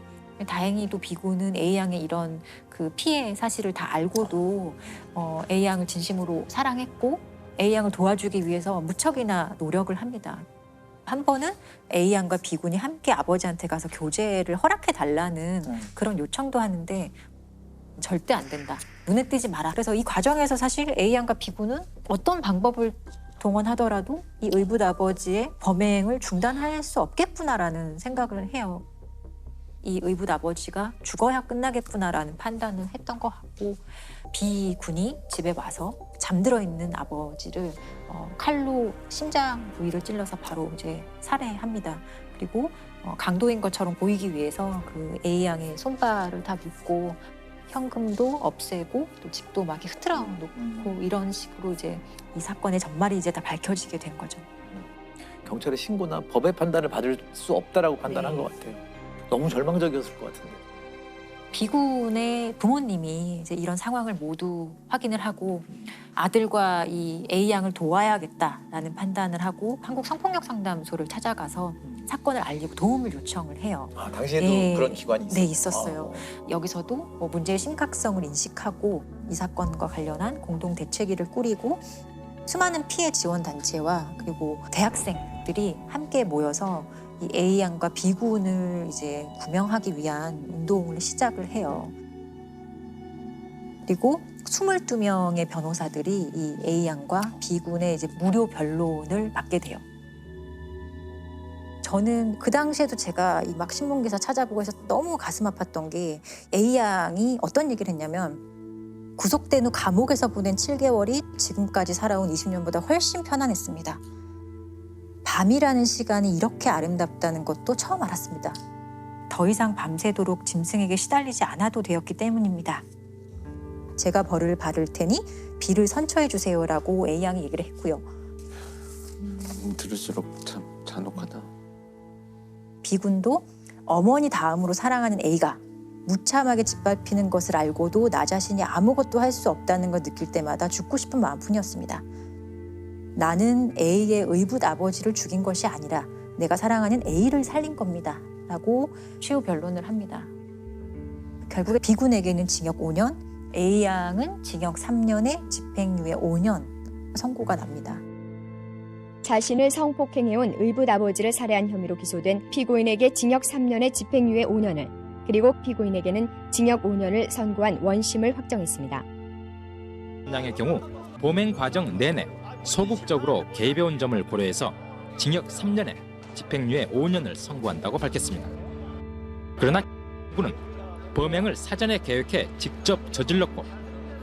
다행히도 B군은 A 양의 이런 그 피해 사실을 다 알고도 A 양을 진심으로 사랑했고 A 양을 도와주기 위해서 무척이나 노력을 합니다. 한 번은 A 양과 B군이 함께 아버지한테 가서 교제를 허락해 달라는 그런 요청도 하는데 절대 안 된다. 눈에 띄지 마라. 그래서 이 과정에서 사실 A 양과 B군은 어떤 방법을 동원하더라도 이 의붓 아버지의 범행을 중단할 수 없겠구나라는 생각을 해요. 이 의붓 아버지가 죽어야 끝나겠구나라는 판단을 했던 것 같고 B군이 집에 와서 잠들어 있는 아버지를 칼로 심장 부위를 찔러서 바로 이제 살해합니다. 그리고 강도인 것처럼 보이기 위해서 그 A 양의 손발을 다 묶고 현금도 없애고 또 집도 막 흐트러 놓고 이런 식으로 이제 이 사건의 전말이 이제 다 밝혀지게 된 거죠. 경찰의 신고나 법의 판단을 받을 수 없다라고 판단한 네. 것 같아요. 너무 절망적이었을 것 같은데. B군의 부모님이 이제 이런 상황을 모두 확인을 하고 아들과 이 A 양을 도와야겠다라는 판단을 하고 한국 성폭력 상담소를 찾아가서 사건을 알리고 도움을 요청을 해요. 아, 당시에도 예, 그런 기관이 있었어요? 네, 있었어요. 여기서도 뭐 문제의 심각성을 인식하고 이 사건과 관련한 공동 대책위를 꾸리고 수많은 피해 지원 단체와 그리고 대학생들이 함께 모여서 이 A 양과 B군을 이제 구명하기 위한 운동을 시작을 해요. 그리고 22명의 변호사들이 이 A 양과 B군의 이제 무료 변론을 맡게 돼요. 저는 그 당시에도 제가 이 막 신문 기사 찾아보고 해서 너무 가슴 아팠던 게 A 양이 어떤 얘기를 했냐면 구속된 후 감옥에서 보낸 7개월이 지금까지 살아온 20년보다 훨씬 편안했습니다. 밤이라는 시간이 이렇게 아름답다는 것도 처음 알았습니다. 더 이상 밤새도록 짐승에게 시달리지 않아도 되었기 때문입니다. 제가 벌을 받을 테니 B를 선처해 주세요라고 A 양이 얘기를 했고요. 들을수록 참 잔혹하다. B군도 어머니 다음으로 사랑하는 A가 무참하게 짓밟히는 것을 알고도 나 자신이 아무것도 할 수 없다는 걸 느낄 때마다 죽고 싶은 마음뿐이었습니다. 나는 A의 의붓 아버지를 죽인 것이 아니라 내가 사랑하는 A를 살린 겁니다. 라고 최후 변론을 합니다. 결국에 B군에게는 징역 5년, A 양은 징역 3년에 집행유예 5년 선고가 납니다. 자신을 성폭행해온 의붓 아버지를 살해한 혐의로 기소된 피고인에게 징역 3년에 집행유예 5년을 그리고 피고인에게는 징역 5년을 선고한 원심을 확정했습니다. 양의 경우 범행 과정 내내 소극적으로 개입해온 점을 고려해서 징역 3년에 집행유예 5년을 선고한다고 밝혔습니다. 그러나 그는 범행을 사전에 계획해 직접 저질렀고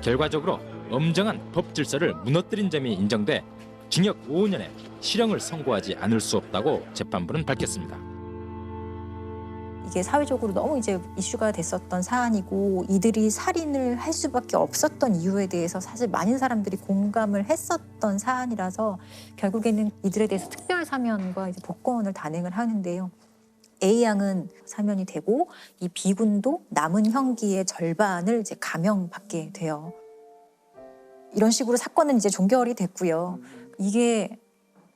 결과적으로 엄정한 법 질서를 무너뜨린 점이 인정돼 징역 5년에 실형을 선고하지 않을 수 없다고 재판부는 밝혔습니다. 이게 사회적으로 너무 이제 이슈가 됐었던 사안이고 이들이 살인을 할 수밖에 없었던 이유에 대해서 사실 많은 사람들이 공감을 했었던 사안이라서 결국에는 이들에 대해서 특별 사면과 이제 복권을 단행을 하는데요. A 양은 사면이 되고 이 B군도 남은 형기의 절반을 이제 감형받게 돼요. 이런 식으로 사건은 이제 종결이 됐고요. 이게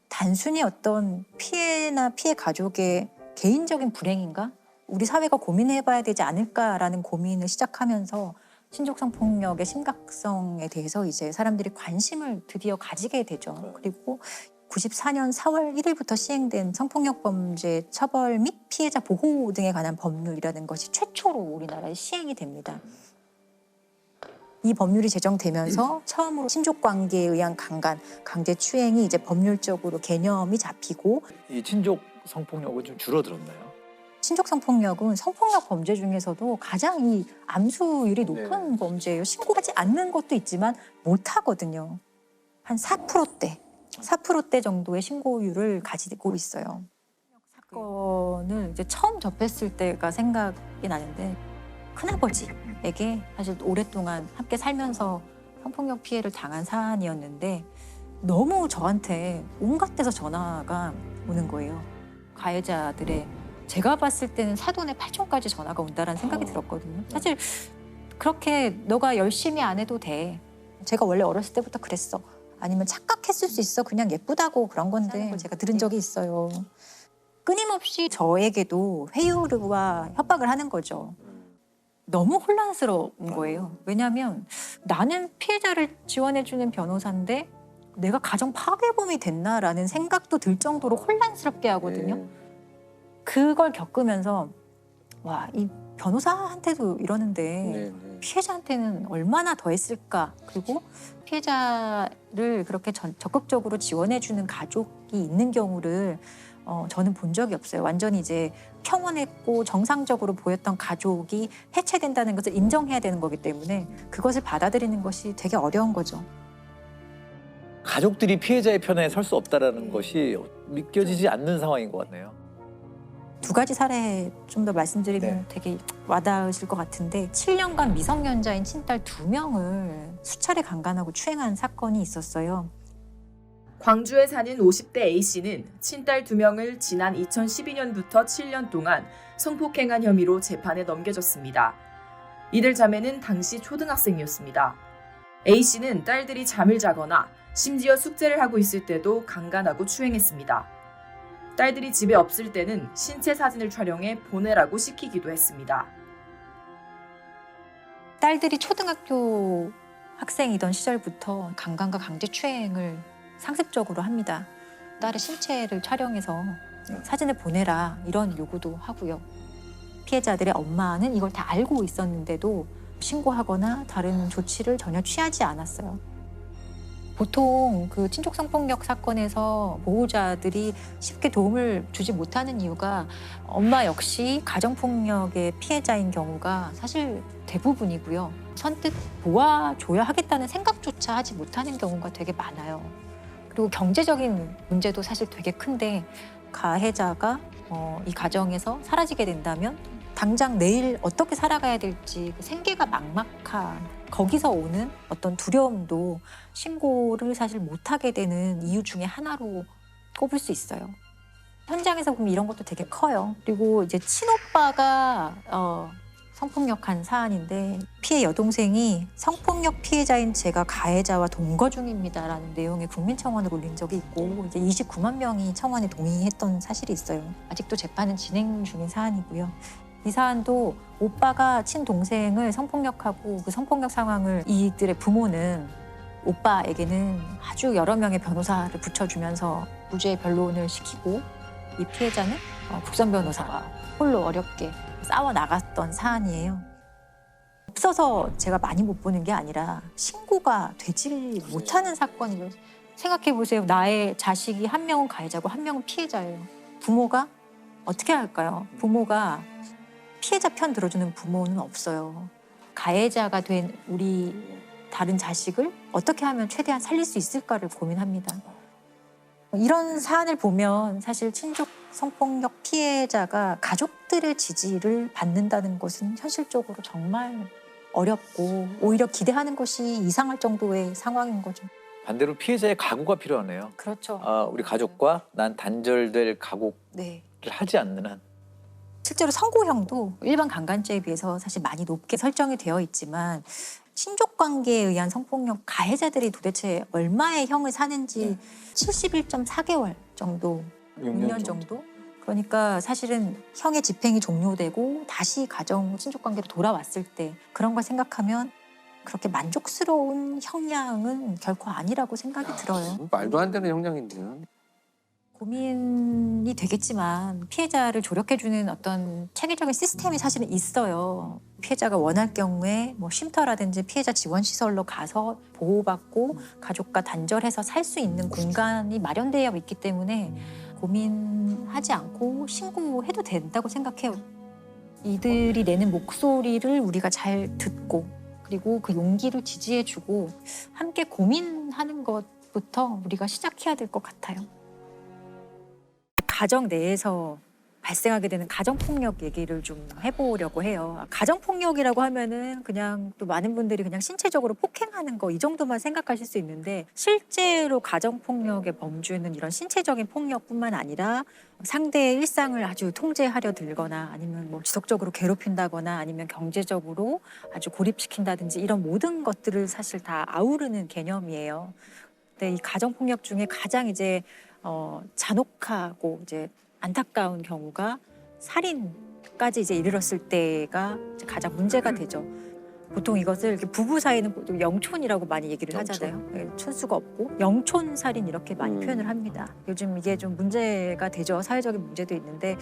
단순히 어떤 피해나 피해 가족의 개인적인 불행인가? 우리 사회가 고민해봐야 되지 않을까라는 고민을 시작하면서 신족 성폭력의 심각성에 대해서 이제 사람들이 관심을 드디어 가지게 되죠. 그리고 94년 4월 1일부터 시행된 성폭력 범죄 처벌 및 피해자 보호 등에 관한 법률이라는 것이 최초로 우리나라에 시행이 됩니다. 이 법률이 제정되면서 처음으로 친족 관계에 의한 강간, 강제 추행이 이제 법률적으로 개념이 잡히고 이 친족 성폭력은 좀 줄어들었나요? 친족 성폭력은 성폭력 범죄 중에서도 가장 이 암수율이 높은 범죄예요. 신고하지 않는 것도 있지만 못 하거든요. 한 4%대 정도의 신고율을 가지고 있어요. 사건을 이제 처음 접했을 때가 생각이 나는데 큰아버지에게 사실 오랫동안 함께 살면서 성폭력 피해를 당한 사안이었는데 너무 저한테 온갖 데서 전화가 오는 거예요. 가해자들의 제가 봤을 때는 사돈의 8촌까지 전화가 온다라는 생각이 들었거든요. 사실 그렇게 너가 열심히 안 해도 돼. 제가 원래 어렸을 때부터 그랬어. 아니면 착각했을 수 있어. 그냥 예쁘다고 그런 건데 제가 들은 적이 있어요. 끊임없이 저에게도 회유와 협박을 하는 거죠. 너무 혼란스러운 거예요. 왜냐하면 나는 피해자를 지원해주는 변호사인데 내가 가정 파괴범이 됐나라는 생각도 들 정도로 혼란스럽게 하거든요. 그걸 겪으면서 와, 이 변호사한테도 이러는데 피해자한테는 얼마나 더 했을까. 그리고 피해자를 그렇게 적극적으로 지원해주는 가족이 있는 경우를 저는 본 적이 없어요. 완전히 이제 평온했고 정상적으로 보였던 가족이 해체된다는 것을 인정해야 되는 거기 때문에 그것을 받아들이는 것이 되게 어려운 거죠. 가족들이 피해자의 편에 설 수 없다라는 것이 믿겨지지 않는 상황인 것 같네요. 두 가지 사례 좀 더 말씀드리면 되게 와닿으실 것 같은데 7년간 미성년자인 친딸 2명을 수차례 강간하고 추행한 사건이 있었어요. 광주에 사는 50대 A씨는 친딸 2명을 지난 2012년부터 7년 동안 성폭행한 혐의로 재판에 넘겨졌습니다. 이들 자매는 당시 초등학생이었습니다. A씨는 딸들이 잠을 자거나 심지어 숙제를 하고 있을 때도 강간하고 추행했습니다. 딸들이 집에 없을 때는 신체 사진을 촬영해 보내라고 시키기도 했습니다. 딸들이 초등학교 학생이던 시절부터 강간과 강제추행을 상습적으로 합니다. 딸의 신체를 촬영해서 사진을 보내라 이런 요구도 하고요. 피해자들의 엄마는 이걸 다 알고 있었는데도 신고하거나 다른 조치를 전혀 취하지 않았어요. 보통 그 친족 성폭력 사건에서 보호자들이 쉽게 도움을 주지 못하는 이유가 엄마 역시 가정폭력의 피해자인 경우가 사실 대부분이고요. 선뜻 도와줘야 하겠다는 생각조차 하지 못하는 경우가 되게 많아요. 그리고 경제적인 문제도 사실 되게 큰데 가해자가 이 가정에서 사라지게 된다면 당장 내일 어떻게 살아가야 될지 생계가 막막한 거기서 오는 어떤 두려움도 신고를 사실 못하게 되는 이유 중에 하나로 꼽을 수 있어요. 현장에서 보면 이런 것도 되게 커요. 그리고 이제 친오빠가 성폭력한 사안인데 피해 여동생이 성폭력 피해자인 제가 가해자와 동거 중입니다라는 내용의 국민청원을 올린 적이 있고 이제 29만 명이 청원에 동의했던 사실이 있어요. 아직도 재판은 진행 중인 사안이고요. 이 사안도 오빠가 친동생을 성폭력하고 그 성폭력 상황을 이들의 부모는 오빠에게는 아주 여러 명의 변호사를 붙여주면서 무죄 변론을 시키고 이 피해자는 국선 변호사가 홀로 어렵게 싸워 나갔던 사안이에요. 없어서 제가 많이 못 보는 게 아니라 신고가 되지 못하는 사건이에요. 생각해 보세요. 나의 자식이 한 명은 가해자고 한 명은 피해자예요. 부모가 어떻게 할까요? 부모가 피해자 편 들어주는 부모는 없어요. 가해자가 된 우리 다른 자식을 어떻게 하면 최대한 살릴 수 있을까를 고민합니다. 이런 사안을 보면 사실 친족 성폭력 피해자가 가족들의 지지를 받는다는 것은 현실적으로 정말 어렵고 오히려 기대하는 것이 이상할 정도의 상황인 거죠. 반대로 피해자의 각오가 필요하네요. 그렇죠. 우리 가족과 난 단절될 각오를 하지 않는 한. 실제로 선고형도 일반 강간죄에 비해서 사실 많이 높게 설정이 되어 있지만 친족 관계에 의한 성폭력 가해자들이 도대체 얼마의 형을 사는지 71.4개월 정도, 6년 정도. 그러니까 사실은 형의 집행이 종료되고 다시 가정 친족 관계로 돌아왔을 때 그런 걸 생각하면 그렇게 만족스러운 형량은 결코 아니라고 생각이 들어요. 말도 안 되는 형량인데요. 고민이 되겠지만 피해자를 조력해주는 어떤 체계적인 시스템이 사실은 있어요. 피해자가 원할 경우에 뭐 쉼터라든지 피해자 지원 시설로 가서 보호받고 가족과 단절해서 살 수 있는 공간이 마련되어 있기 때문에 고민하지 않고 신고해도 된다고 생각해요. 이들이 내는 목소리를 우리가 잘 듣고 그리고 그 용기를 지지해주고 함께 고민하는 것부터 우리가 시작해야 될 것 같아요. 가정 내에서 발생하게 되는 가정폭력 얘기를 좀 해보려고 해요. 가정폭력이라고 하면은 그냥 또 많은 분들이 그냥 신체적으로 폭행하는 거 이 정도만 생각하실 수 있는데 실제로 가정폭력의 범주는 이런 신체적인 폭력뿐만 아니라 상대의 일상을 아주 통제하려 들거나 아니면 뭐 지속적으로 괴롭힌다거나 아니면 경제적으로 아주 고립시킨다든지 이런 모든 것들을 사실 다 아우르는 개념이에요. 근데 이 가정폭력 중에 가장 이제 잔혹하고 이제 안타까운 경우가 살인까지 이제 이르렀을 때가 이제 가장 문제가 되죠. 보통 이것을 이렇게 부부 사이는 보통 영촌이라고 많이 얘기를 하잖아요. 예, 촌수가 없고 영촌 살인 이렇게 많이 표현을 합니다. 요즘 이게 좀 문제가 되죠. 사회적인 문제도 있는데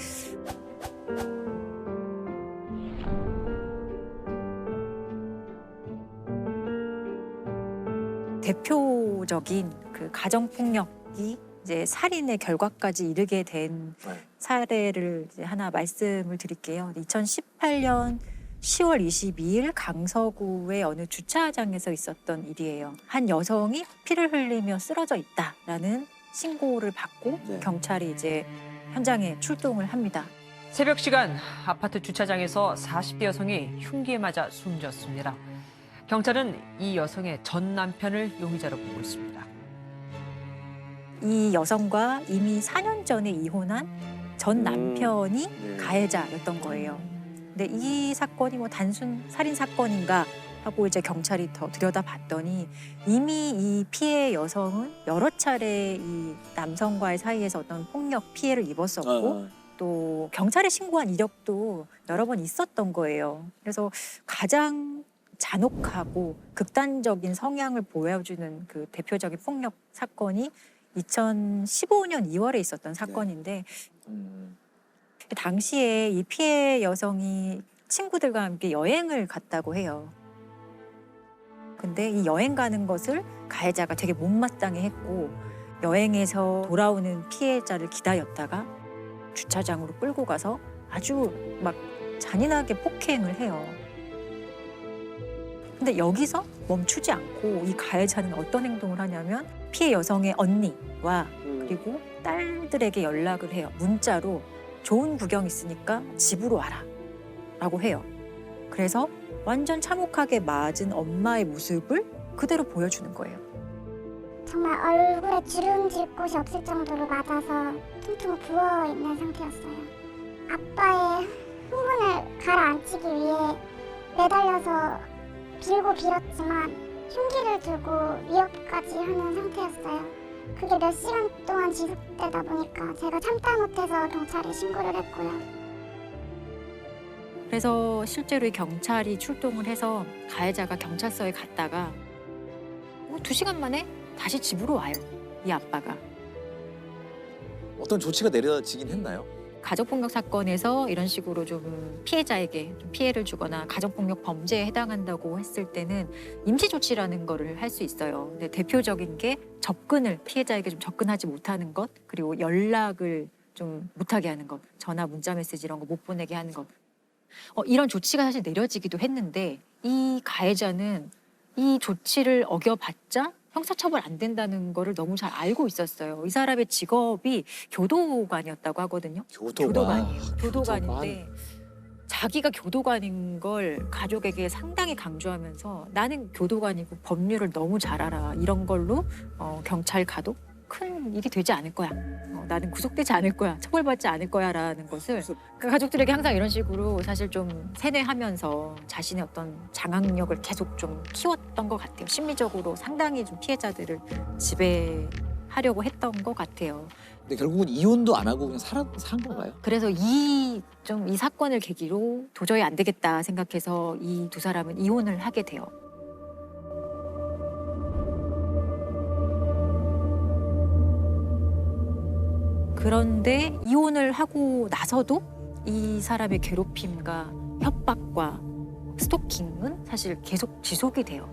대표적인 그 가정폭력이 이제 살인의 결과까지 이르게 된 사례를 이제 하나 말씀을 드릴게요. 2018년 10월 22일 강서구의 어느 주차장에서 있었던 일이에요. 한 여성이 피를 흘리며 쓰러져 있다라는 신고를 받고 경찰이 이제 현장에 출동을 합니다. 새벽 시간 아파트 주차장에서 40대 여성이 흉기에 맞아 숨졌습니다. 경찰은 이 여성의 전 남편을 용의자로 보고 있습니다. 이 여성과 이미 4년 전에 이혼한 전 남편이 가해자였던 거예요. 근데 이 사건이 뭐 단순 살인 사건인가 하고 이제 경찰이 더 들여다봤더니 이미 이 피해 여성은 여러 차례 이 남성과의 사이에서 어떤 폭력 피해를 입었었고 또 경찰에 신고한 이력도 여러 번 있었던 거예요. 그래서 가장 잔혹하고 극단적인 성향을 보여주는 그 대표적인 폭력 사건이 2015년 2월에 있었던 사건인데 당시에 이 피해 여성이 친구들과 함께 여행을 갔다고 해요. 근데 이 여행 가는 것을 가해자가 되게 못마땅해 했고 여행에서 돌아오는 피해자를 기다렸다가 주차장으로 끌고 가서 아주 막 잔인하게 폭행을 해요. 근데 여기서 멈추지 않고 이 가해자는 어떤 행동을 하냐면 피해 여성의 언니와 그리고 딸들에게 연락을 해요. 문자로 좋은 구경 있으니까 집으로 와라 라고 해요. 그래서 완전 참혹하게 맞은 엄마의 모습을 그대로 보여주는 거예요. 정말 얼굴에 주름질 곳이 없을 정도로 맞아서 퉁퉁 부어있는 상태였어요. 아빠의 흥분을 가라앉히기 위해 매달려서 빌고 빌었지만 흉기를 들고 위협까지 하는 상태였어요. 그게 몇 시간 동안 지속되다 보니까 제가 참다 못해서 경찰에 신고를 했고요. 그래서 실제로 이 경찰이 출동을 해서 가해자가 경찰서에 갔다가 2시간 만에 다시 집으로 와요. 이 아빠가. 어떤 조치가 내려지긴 했나요? 가정폭력 사건에서 이런 식으로 좀 피해자에게 좀 피해를 주거나 가정폭력 범죄에 해당한다고 했을 때는 임시조치라는 거를 할 수 있어요. 근데 대표적인 게 접근을 피해자에게 좀 접근하지 못하는 것, 그리고 연락을 좀 못하게 하는 것, 전화, 문자 메시지 이런 거 못 보내게 하는 것. 이런 조치가 사실 내려지기도 했는데 이 가해자는 이 조치를 어겨봤자 형사처벌 안 된다는 거를 너무 잘 알고 있었어요. 이 사람의 직업이 교도관이었다고 하거든요. 교도관이에요. 교도관인데 자기가 교도관인 걸 가족에게 상당히 강조하면서 나는 교도관이고 법률을 너무 잘 알아. 이런 걸로 경찰 가도 큰 일이 되지 않을 거야. 나는 구속되지 않을 거야. 처벌받지 않을 거야 라는 것을 그 가족들에게 항상 이런 식으로 사실 좀 세뇌하면서 자신의 어떤 장악력을 계속 좀 키웠던 것 같아요. 심리적으로 상당히 좀 피해자들을 지배하려고 했던 것 같아요. 근데 결국은 이혼도 안 하고 그냥 산 건가요? 그래서 이 사건을 계기로 도저히 안 되겠다 생각해서 이 두 사람은 이혼을 하게 돼요. 그런데 이혼을 하고 나서도 이 사람의 괴롭힘과 협박과 스토킹은 사실 계속 지속이 돼요.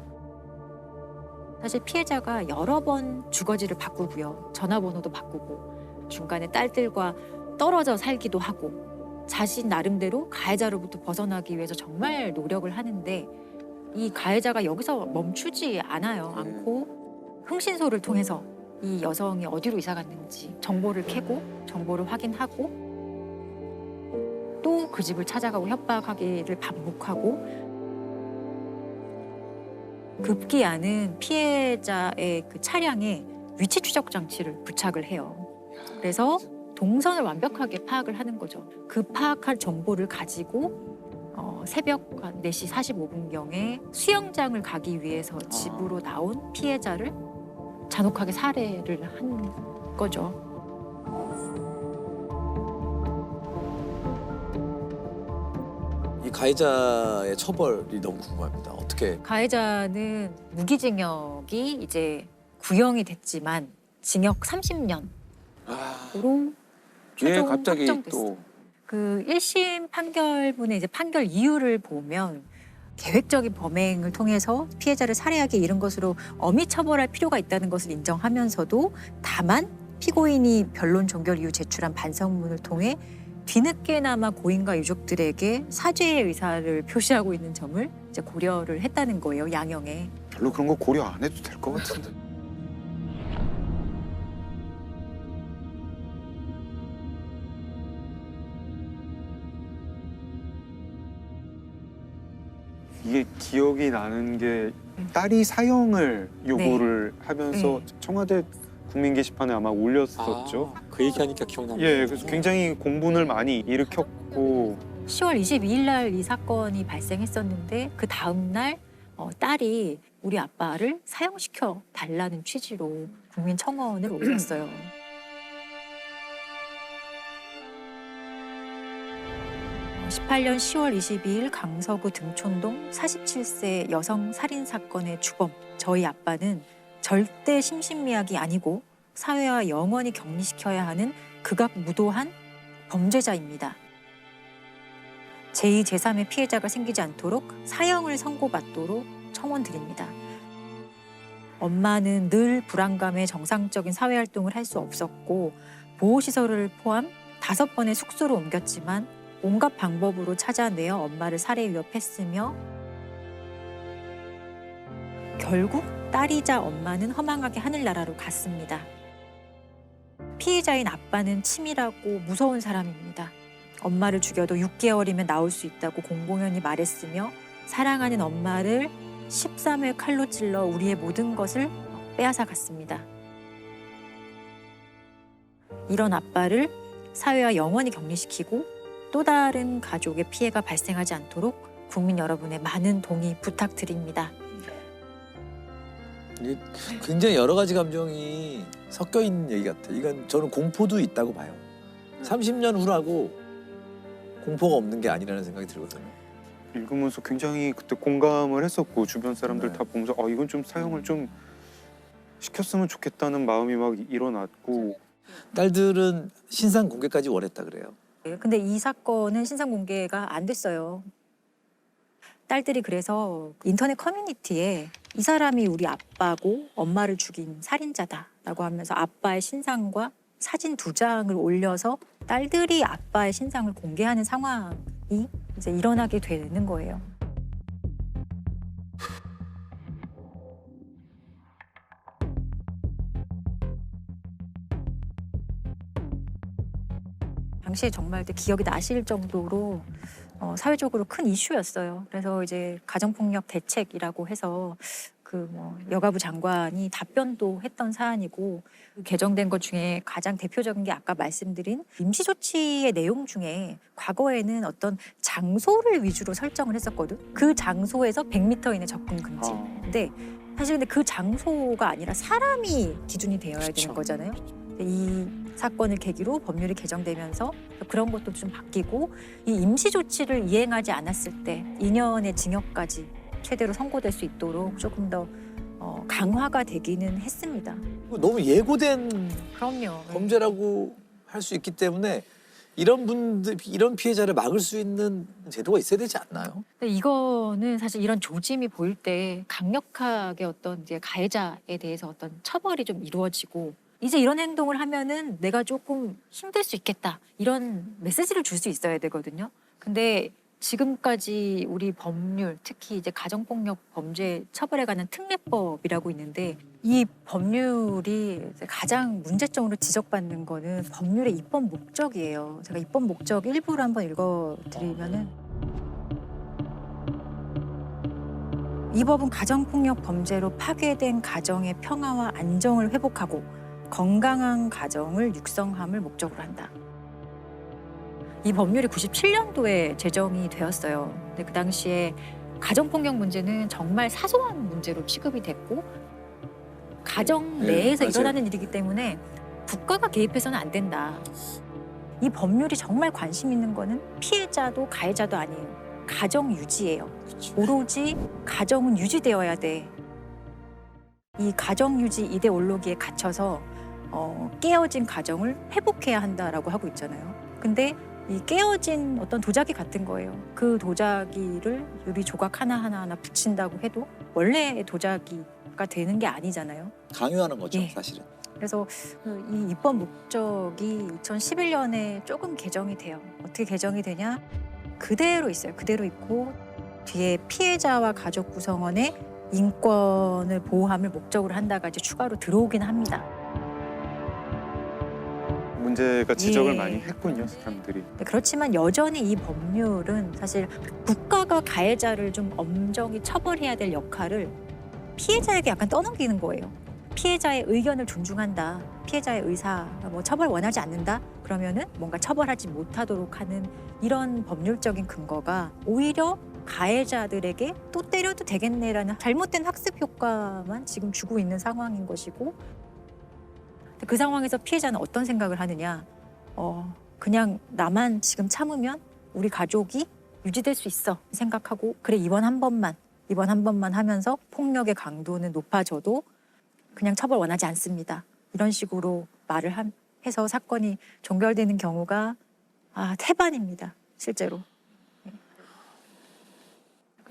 사실 피해자가 여러 번 주거지를 바꾸고요. 전화번호도 바꾸고 중간에 딸들과 떨어져 살기도 하고 자신 나름대로 가해자로부터 벗어나기 위해서 정말 노력을 하는데 이 가해자가 여기서 멈추지 않고 흥신소를 통해서 이 여성이 어디로 이사 갔는지 정보를 캐고 정보를 확인하고 또 그 집을 찾아가고 협박하기를 반복하고 급기야는 피해자의 그 차량에 위치 추적 장치를 부착을 해요. 그래서 동선을 완벽하게 파악을 하는 거죠. 그 파악할 정보를 가지고 새벽 한 4시 45분경에 수영장을 가기 위해서 집으로 나온 피해자를 잔혹하게 살해를 한 거죠. 이 가해자의 처벌이 너무 궁금합니다. 어떻게? 가해자는 무기징역이 이제 구형이 됐지만 징역 30년으로 왜 최종 갑자기 확정됐어요. 또 그 1심 판결문의 이제 판결 이유를 보면 계획적인 범행을 통해서 피해자를 살해하기 이른 것으로 엄히 처벌할 필요가 있다는 것을 인정하면서도 다만 피고인이 변론 종결 이후 제출한 반성문을 통해 뒤늦게나마 고인과 유족들에게 사죄의 의사를 표시하고 있는 점을 이제 고려를 했다는 거예요, 양형에. 별로 그런 거 고려 안 해도 될 것 같은데. 이게 기억이 나는 게 딸이 사형을 요구를 하면서 청와대 국민 게시판에 아마 올렸었죠. 그 얘기하니까 기억납니다. 예, 그래서 굉장히 공분을 많이 일으켰고 10월 22일 날 이 사건이 발생했었는데 그 다음 날 딸이 우리 아빠를 사형시켜 달라는 취지로 국민 청원을 올렸어요. 어, 18년 10월 22일 강서구 등촌동 47세 여성 살인 사건의 주범 저희 아빠는 절대 심신미약이 아니고 사회와 영원히 격리시켜야 하는 극악무도한 범죄자입니다. 제2, 제3의 피해자가 생기지 않도록 사형을 선고받도록 청원드립니다. 엄마는 늘 불안감에 정상적인 사회활동을 할 수 없었고 보호시설을 포함 5번의 숙소로 옮겼지만 온갖 방법으로 찾아내어 엄마를 살해 위협했으며 결국 딸이자 엄마는 허망하게 하늘나라로 갔습니다. 피해자인 아빠는 치밀하고 무서운 사람입니다. 엄마를 죽여도 6개월이면 나올 수 있다고 공공연히 말했으며 사랑하는 엄마를 13회 칼로 찔러 우리의 모든 것을 빼앗아 갔습니다. 이런 아빠를 사회와 영원히 격리시키고 또 다른 가족의 피해가 발생하지 않도록 국민 여러분의 많은 동의 부탁드립니다. 이게 굉장히 여러 가지 감정이 섞여 있는 얘기 같아요. 이건 저는 공포도 있다고 봐요. 30년 후라고 공포가 없는 게 아니라는 생각이 들거든요. 읽으면서 굉장히 그때 공감을 했었고 주변 사람들 다 보면서 이건 좀 사형을 좀 시켰으면 좋겠다는 마음이 막 일어났고 딸들은 신상 공개까지 원했다 그래요. 근데 이 사건은 신상 공개가 안 됐어요. 딸들이 그래서 인터넷 커뮤니티에 이 사람이 우리 아빠고 엄마를 죽인 살인자다라고 하면서 아빠의 신상과 사진 2장을 올려서 딸들이 아빠의 신상을 공개하는 상황이 이제 일어나게 되는 거예요. 당시에 정말 기억이 나실 정도로 사회적으로 큰 이슈였어요. 그래서 이제 가정폭력 대책이라고 해서 그 여가부 장관이 답변도 했던 사안이고 개정된 것 중에 가장 대표적인 게 아까 말씀드린 임시조치의 내용 중에 과거에는 어떤 장소를 위주로 설정을 했었거든. 그 장소에서 100m 이내 접근 금지. 근데 사실 그 장소가 아니라 사람이 기준이 되어야 되는 거잖아요. 이 사건을 계기로 법률이 개정되면서 그런 것도 좀 바뀌고 이 임시조치를 이행하지 않았을 때 2년의 징역까지 최대로 선고될 수 있도록 조금 더 강화가 되기는 했습니다. 너무 예고된 그럼요. 범죄라고 할 수 있기 때문에 이런 분들, 이런 피해자를 막을 수 있는 제도가 있어야 되지 않나요? 근데 이거는 사실 이런 조짐이 보일 때 강력하게 어떤 이제 가해자에 대해서 어떤 처벌이 좀 이루어지고 이제 이런 행동을 하면은 내가 조금 힘들 수 있겠다 이런 메시지를 줄 수 있어야 되거든요. 근데 지금까지 우리 법률, 특히 이제 가정폭력 범죄 처벌에 관한 특례법이라고 있는데 이 법률이 가장 문제점으로 지적받는 거는 법률의 입법 목적이에요. 제가 입법 목적 일부를 한번 읽어드리면은 이 법은 가정폭력 범죄로 파괴된 가정의 평화와 안정을 회복하고 건강한 가정을 육성함을 목적으로 한다. 이 법률이 97년도에 제정이 되었어요. 근데 그 당시에 가정폭력 문제는 정말 사소한 문제로 취급이 됐고 가정 내에서 맞아요. 일어나는 일이기 때문에 국가가 개입해서는 안 된다. 이 법률이 정말 관심 있는 거는 피해자도 가해자도 아니에요. 가정 유지예요. 오로지 가정은 유지되어야 돼. 이 가정 유지 이데올로기에 갇혀서 깨어진 가정을 회복해야 한다라고 하고 있잖아요. 근데 이 깨어진 어떤 도자기 같은 거예요. 그 도자기를 유리 조각 하나하나 붙인다고 해도 원래의 도자기가 되는 게 아니잖아요. 강요하는 거죠, 예. 사실은. 그래서 이 입법 목적이 2011년에 조금 개정이 돼요. 어떻게 개정이 되냐? 그대로 있어요. 그대로 있고 뒤에 피해자와 가족 구성원의 인권을 보호함을 목적으로 한다가 이제 추가로 들어오긴 합니다. 문제가 지적을 예. 많이 했군요, 사람들이. 그렇지만 여전히 이 법률은 사실 국가가 가해자를 좀 엄정히 처벌해야 될 역할을 피해자에게 약간 떠넘기는 거예요. 피해자의 의견을 존중한다. 피해자의 의사, 뭐 처벌 원하지 않는다. 그러면은 뭔가 처벌하지 못하도록 하는 이런 법률적인 근거가 오히려 가해자들에게 또 때려도 되겠네라는 잘못된 학습 효과만 지금 주고 있는 상황인 것이고 그 상황에서 피해자는 어떤 생각을 하느냐. 그냥 나만 지금 참으면 우리 가족이 유지될 수 있어 생각하고 그래 이번 한 번만 하면서 폭력의 강도는 높아져도 그냥 처벌 원하지 않습니다. 이런 식으로 말을 해서 사건이 종결되는 경우가 태반입니다. 실제로.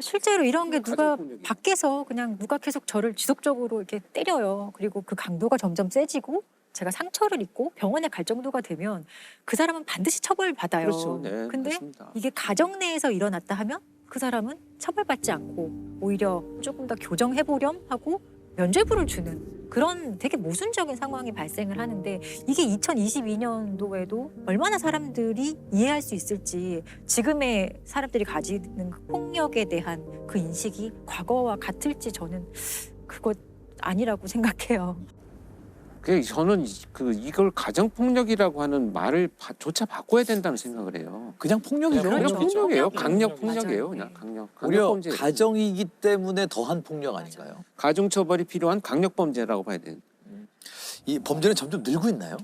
실제로 이런 게 누가 밖에서 그냥 누가 계속 저를 지속적으로 이렇게 때려요. 그리고 그 강도가 점점 세지고 제가 상처를 입고 병원에 갈 정도가 되면 그 사람은 반드시 처벌받아요. 그렇죠. 네, 근데 맞습니다. 이게 가정 내에서 일어났다 하면 그 사람은 처벌받지 않고 오히려 조금 더 교정해보렴 하고 면죄부를 주는 그런 되게 모순적인 상황이 발생을 하는데 이게 2022년도에도 얼마나 사람들이 이해할 수 있을지 지금의 사람들이 가지는 그 폭력에 대한 그 인식이 과거와 같을지 저는 그거 아니라고 생각해요. 저는 이걸 가정폭력이라고 하는 말을 조차 바꿔야 된다는 생각을 해요. 그냥 폭력이죠. 그냥 폭력이에요. 강력 맞아요. 폭력이에요. 그냥 강력 오히려 범죄. 가정이기 때문에 더한 폭력 아닌가요? 가중처벌이 필요한 강력 범죄라고 봐야 돼요. 이 범죄는 점점 늘고 있나요?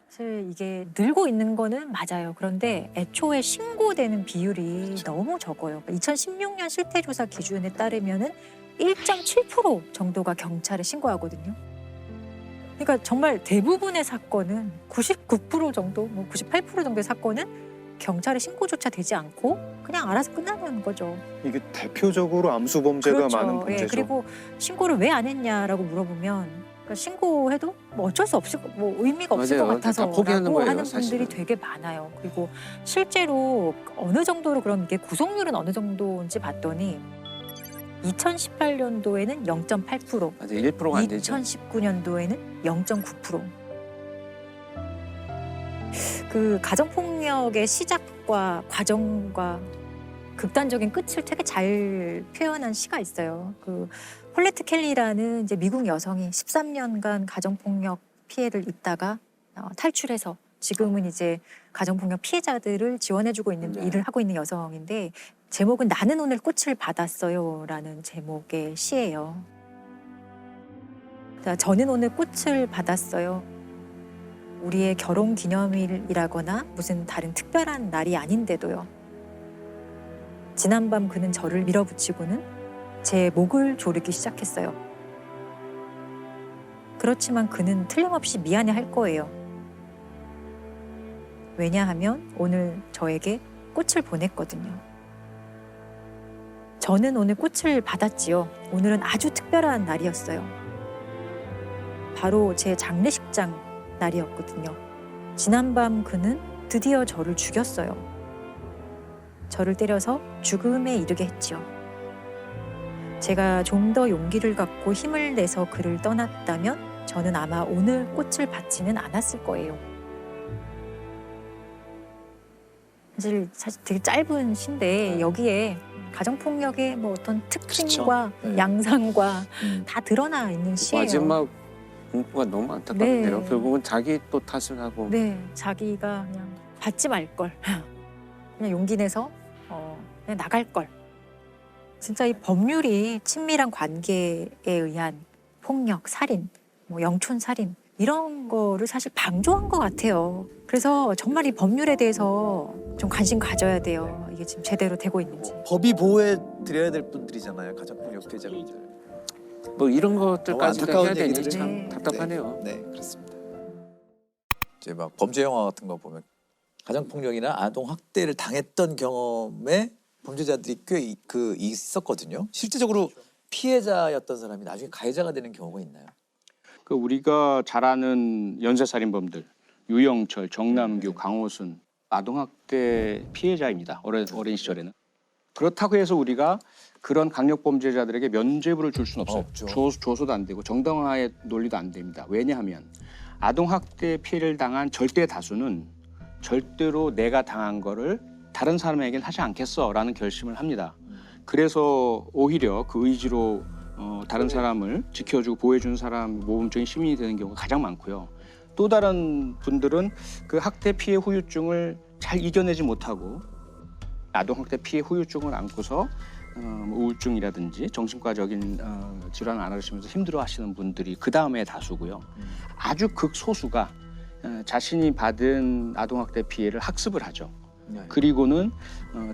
사실 이게 늘고 있는 거는 맞아요. 그런데 애초에 신고되는 비율이 그렇죠. 너무 적어요. 2016년 실태조사 기준에 따르면은 1.7% 정도가 경찰에 신고하거든요. 그러니까 정말 대부분의 사건은 99% 정도, 뭐 98% 정도의 사건은 경찰에 신고조차 되지 않고 그냥 알아서 끝나는 거죠. 이게 대표적으로 암수 범죄가 그렇죠. 많은 범죄죠. 예, 그리고 신고를 왜 안 했냐라고 물어보면 그러니까 신고해도 뭐 어쩔 수 없을 뭐 의미가 없을 맞아요. 것 같아서 다 포기하는 거예요, 하는 사실은. 분들이 되게 많아요. 그리고 실제로 어느 정도로 그럼 이게 구속률은 어느 정도인지 봤더니 2018년도에는 0.8%, 맞아요. 1%가 안 되죠. 2019년도에는 0.9%. 그 가정폭력의 시작과 과정과 극단적인 끝을 되게 잘 표현한 시가 있어요. 그 폴레트 켈리라는 이제 미국 여성이 13년간 가정폭력 피해를 입다가 탈출해서 지금은 이제 가정폭력 피해자들을 지원해주고 있는 일을 하고 있는 여성인데 제목은 나는 오늘 꽃을 받았어요라는 제목의 시예요. 자, 저는 오늘 꽃을 받았어요. 우리의 결혼 기념일이라거나 무슨 다른 특별한 날이 아닌데도요. 지난밤 그는 저를 밀어붙이고는 제 목을 조르기 시작했어요. 그렇지만 그는 틀림없이 미안해할 거예요. 왜냐하면 오늘 저에게 꽃을 보냈거든요. 저는 오늘 꽃을 받았지요. 오늘은 아주 특별한 날이었어요. 바로 제 장례식장 날이었거든요. 지난밤 그는 드디어 저를 죽였어요. 저를 때려서 죽음에 이르게 했지요. 제가 좀 더 용기를 갖고 힘을 내서 그를 떠났다면 저는 아마 오늘 꽃을 받지는 않았을 거예요. 사실 되게 짧은 시인데 여기에 가정폭력의 뭐 어떤 특징과 그렇죠. 네. 양상과 다 드러나 있는 시예요. 마지막 문구가 너무 안타깝네요. 네. 결국은 자기 또 탓을 하고. 네, 자기가 그냥 받지 말 걸, 그냥 용기 내서 그냥 나갈 걸. 진짜 이 법률이 친밀한 관계에 의한 폭력, 살인, 뭐 영촌 살인 이런 거를 사실 방조한 것 같아요. 그래서 정말 이 법률에 대해서 좀 관심 가져야 돼요. 이게 지금 제대로 되고 있는지. 법이 보호해 드려야 될 분들이잖아요. 가정폭력 피해자분들. 뭐 이런 것들까지 안타까운 해야 되니 얘기들을 참 답답하네요. 네, 그렇습니다. 이제 막 범죄 영화 같은 거 보면 가정폭력이나 아동 학대를 당했던 경험에 범죄자들이 꽤 있었거든요. 실제적으로 피해자였던 사람이 나중에 가해자가 되는 경우가 있나요? 그 우리가 잘 아는 연쇄살인범들 유영철, 정남규, 강호순 아동학대 피해자입니다. 어린 시절에는. 그렇다고 해서 우리가 그런 강력범죄자들에게 면죄부를 줄 수는 없어요. 조소도 안 되고 정당화의 논리도 안 됩니다. 왜냐하면 아동학대 피해를 당한 절대 다수는 절대로 내가 당한 거를 다른 사람에게는 하지 않겠어라는 결심을 합니다. 그래서 오히려 그 의지로 다른 사람을 지켜주고 보호해주는 사람 모범적인 시민이 되는 경우가 가장 많고요. 또 다른 분들은 그 학대 피해 후유증을 잘 이겨내지 못하고 아동학대 피해 후유증을 안고서 우울증이라든지 정신과적인 질환을 앓으시면서 힘들어하시는 분들이 그 다음에 다수고요. 아주 극소수가 자신이 받은 아동학대 피해를 학습을 하죠. 그리고는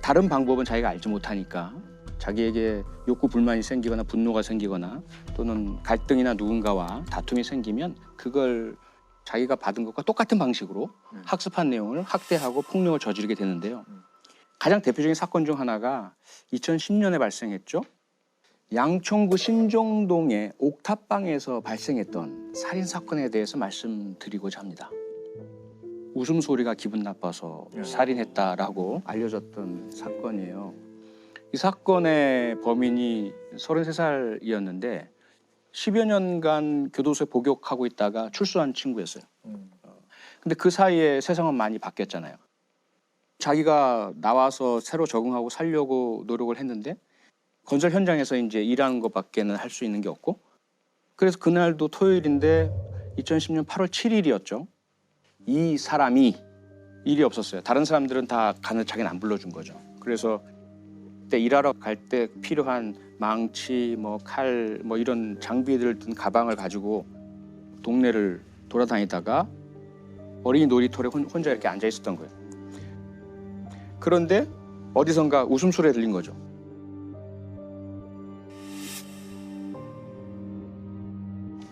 다른 방법은 자기가 알지 못하니까 자기에게 욕구 불만이 생기거나 분노가 생기거나 또는 갈등이나 누군가와 다툼이 생기면 그걸 자기가 받은 것과 똑같은 방식으로 학습한 내용을 학대하고 폭력을 저지르게 되는데요. 가장 대표적인 사건 중 하나가 2010년에 발생했죠. 양천구 신정동의 옥탑방에서 발생했던 살인 사건에 대해서 말씀드리고자 합니다. 웃음소리가 기분 나빠서 살인했다라고 알려졌던 사건이에요. 이 사건의 범인이 33살이었는데 10여 년간 교도소에 복역하고 있다가 출소한 친구였어요. 근데 그 사이에 세상은 많이 바뀌었잖아요. 자기가 나와서 새로 적응하고 살려고 노력을 했는데 건설 현장에서 이제 일하는 것밖에는 할 수 있는 게 없고 그래서 그날도 토요일인데 2010년 8월 7일이었죠. 이 사람이 일이 없었어요. 다른 사람들은 다 가는 자기는 안 불러준 거죠. 그래서 그때 일하러 갈 때 필요한 망치, 뭐 칼, 뭐 이런 장비들을 든 가방을 가지고 동네를 돌아다니다가 어린이 놀이터에 혼자 이렇게 앉아 있었던 거예요. 그런데 어디선가 웃음소리가 들린 거죠.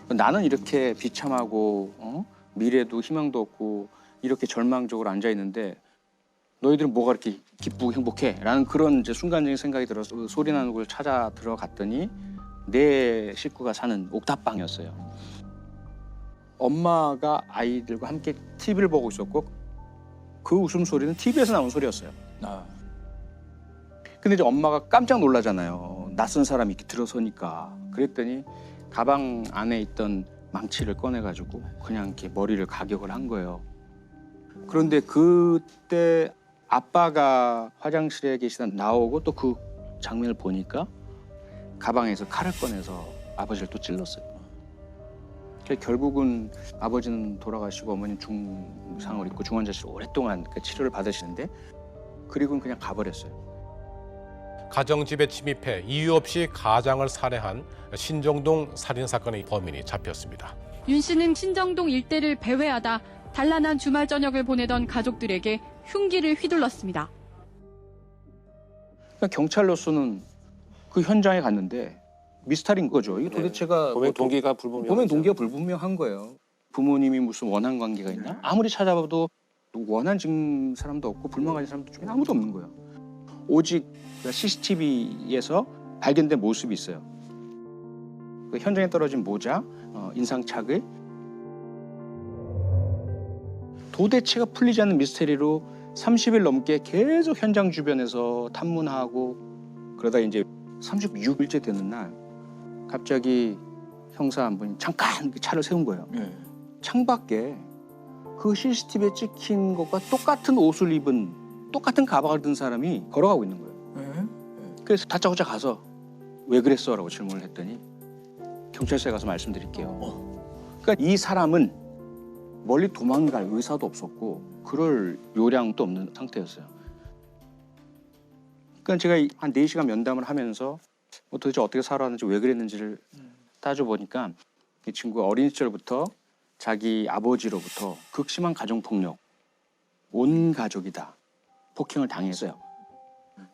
나는 이렇게 비참하고 미래도 희망도 없고 이렇게 절망적으로 앉아 있는데 너희들은 뭐가 이렇게 기쁘고 행복해? 라는 그런 이제 순간적인 생각이 들어서 소리 나는 곳을 찾아 들어갔더니 내 식구가 사는 옥탑방이었어요. 엄마가 아이들과 함께 TV를 보고 있었고 그 웃음소리는 TV에서 나온 소리였어요. 근데 이제 엄마가 깜짝 놀라잖아요. 낯선 사람이 이렇게 들어서니까. 그랬더니 가방 안에 있던 망치를 꺼내가지고 그냥 이렇게 머리를 가격을 한 거예요. 그런데 그때 아빠가 화장실에 계시다 나오고 또 그 장면을 보니까 가방에서 칼을 꺼내서 아버지를 또 찔렀어요. 결국은 아버지는 돌아가시고 어머니는 중상을 입고 중환자실에 오랫동안 그 치료를 받으시는데 그리고는 그냥 가버렸어요. 가정집에 침입해 이유 없이 가장을 살해한 신정동 살인사건의 범인이 잡혔습니다. 윤 씨는 신정동 일대를 배회하다 단란한 주말 저녁을 보내던 가족들에게 흉기를 휘둘렀습니다. 그러니까 경찰로서는 그 현장에 갔는데 미스터리인 거죠. 이게 도대체가 범행 동기가 불분명하죠. 범행 동기가 불분명한 거예요. 부모님이 무슨 원한 관계가 있나? 아무리 찾아봐도 원한 지금 사람도 없고 불만가진 사람도 중에 아무도 없는 거예요. 오직 CCTV에서 발견된 모습이 있어요. 그 현장에 떨어진 모자, 인상착의 도대체가 풀리지 않는 미스테리로 30일 넘게 계속 현장 주변에서 탐문하고 그러다 이제 36일째 되는 날 갑자기 형사 한 분이 잠깐 차를 세운 거예요. 창밖에 그 CCTV에 찍힌 것과 똑같은 옷을 입은 똑같은 가방을 든 사람이 걸어가고 있는 거예요. 그래서 다짜고짜 가서 왜 그랬어? 라고 질문을 했더니 경찰서에 가서 말씀드릴게요. 그러니까 이 사람은 멀리 도망갈 의사도 없었고 그럴 요량도 없는 상태였어요. 그러니까 제가 한 4시간 면담을 하면서 도대체 어떻게 살아왔는지 왜 그랬는지를 따져보니까 이 친구가 어린 시절부터 자기 아버지로부터 극심한 가정폭력, 온 가족이 다 폭행을 당했어요.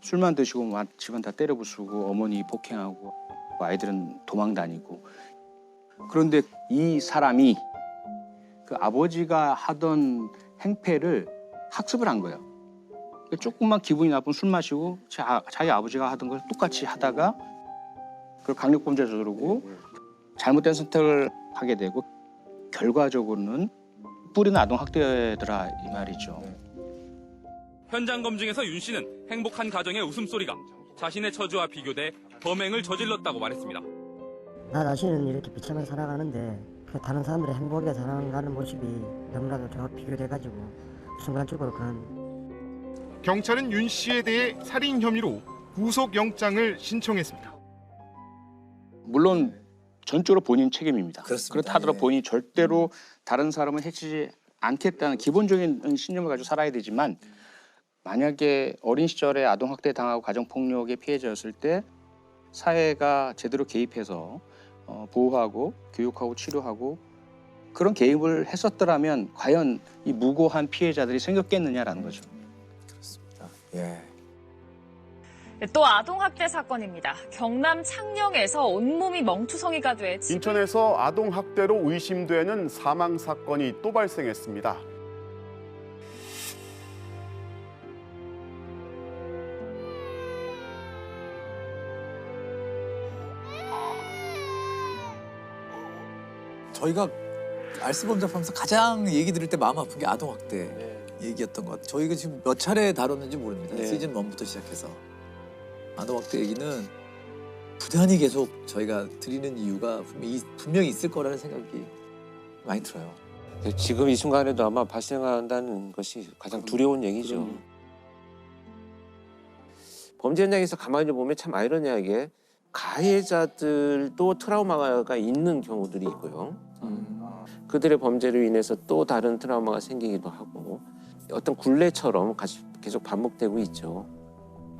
술만 드시고 막 집안 다 때려 부수고 어머니 폭행하고 아이들은 도망 다니고. 그런데 이 사람이 그 아버지가 하던 행패를 학습을 한 거예요. 조금만 기분이 나쁘면 술 마시고 자기 아버지가 하던 걸 똑같이 하다가 그걸 강력범죄 저지르고 잘못된 선택을 하게 되고 결과적으로는 뿌리는 아동 학대더라 이 말이죠. 현장 검증에서 윤 씨는 행복한 가정의 웃음소리가 자신의 처지와 비교돼 범행을 저질렀다고 말했습니다. 나 자신은 이렇게 비참하게 살아가는데 그 다른 사람들의 행복하게 살아가는 모습이 너무나도 저와 비교돼가지고 순간적으로 그런. 경찰은 윤 씨에 대해 살인 혐의로 구속영장을 신청했습니다. 물론 전적으로 본인 책임입니다. 그렇습니다. 그렇다 하더라도 본인이 절대로 다른 사람을 해치지 않겠다는 기본적인 신념을 가지고 살아야 되지만 만약에 어린 시절에 아동학대 당하고 가정폭력의 피해자였을 때 사회가 제대로 개입해서 보호하고 교육하고 치료하고 그런 개입을 했었더라면 과연 이 무고한 피해자들이 생겼겠느냐라는 거죠. 그렇습니다. 예. 또 아동학대 사건입니다. 경남 창녕에서 온몸이 멍투성이가 돼 인천에서 아동학대로 의심되는 사망 사건이 또 발생했습니다. 저희가 알스범잡하면서 가장 얘기 들을 때 마음 아픈 게 아동학대 얘기였던 것 같아요. 저희가 지금 몇 차례 다뤘는지 모릅니다. 시즌 1부터 시작해서. 아동학대 얘기는 부단히 계속 저희가 드리는 이유가 분명히 있을 거라는 생각이 많이 들어요. 지금 이 순간에도 아마 발생한다는 것이 가장 두려운 얘기죠. 범죄 현장에서 가만히 보면 참 아이러니하게 가해자들도 트라우마가 있는 경우들이 있고요. 그들의 범죄로 인해서 또 다른 트라우마가 생기기도 하고 어떤 굴레처럼 계속 반복되고 있죠.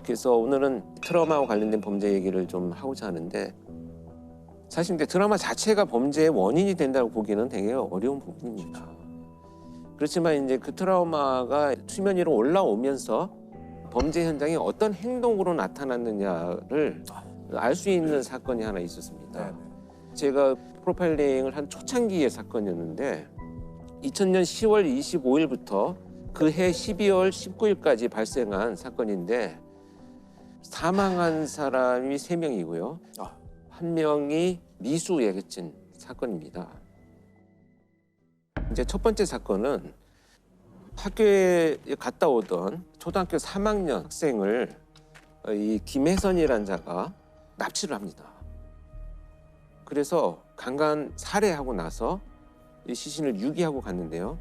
그래서 오늘은 트라우마와 관련된 범죄 얘기를 좀 하고자 하는데 사실 근데 트라우마 자체가 범죄의 원인이 된다고 보기는 되게 어려운 부분입니다. 그렇지만 이제 그 트라우마가 수면 위로 올라오면서 범죄 현장에 어떤 행동으로 나타났느냐를 알 수 있는 사건이 하나 있었습니다. 제가 프로파일링을 한 초창기의 사건이었는데 2000년 10월 25일부터 그해 12월 19일까지 발생한 사건인데 사망한 사람이 3명이고요. 한 명이 미수예고죄 사건입니다. 이제 첫 번째 사건은 학교에 갔다 오던 초등학교 3학년 학생을 이 김혜선이라는 자가 납치를 합니다. 그래서 강간 살해하고 나서 이 시신을 유기하고 갔는데요.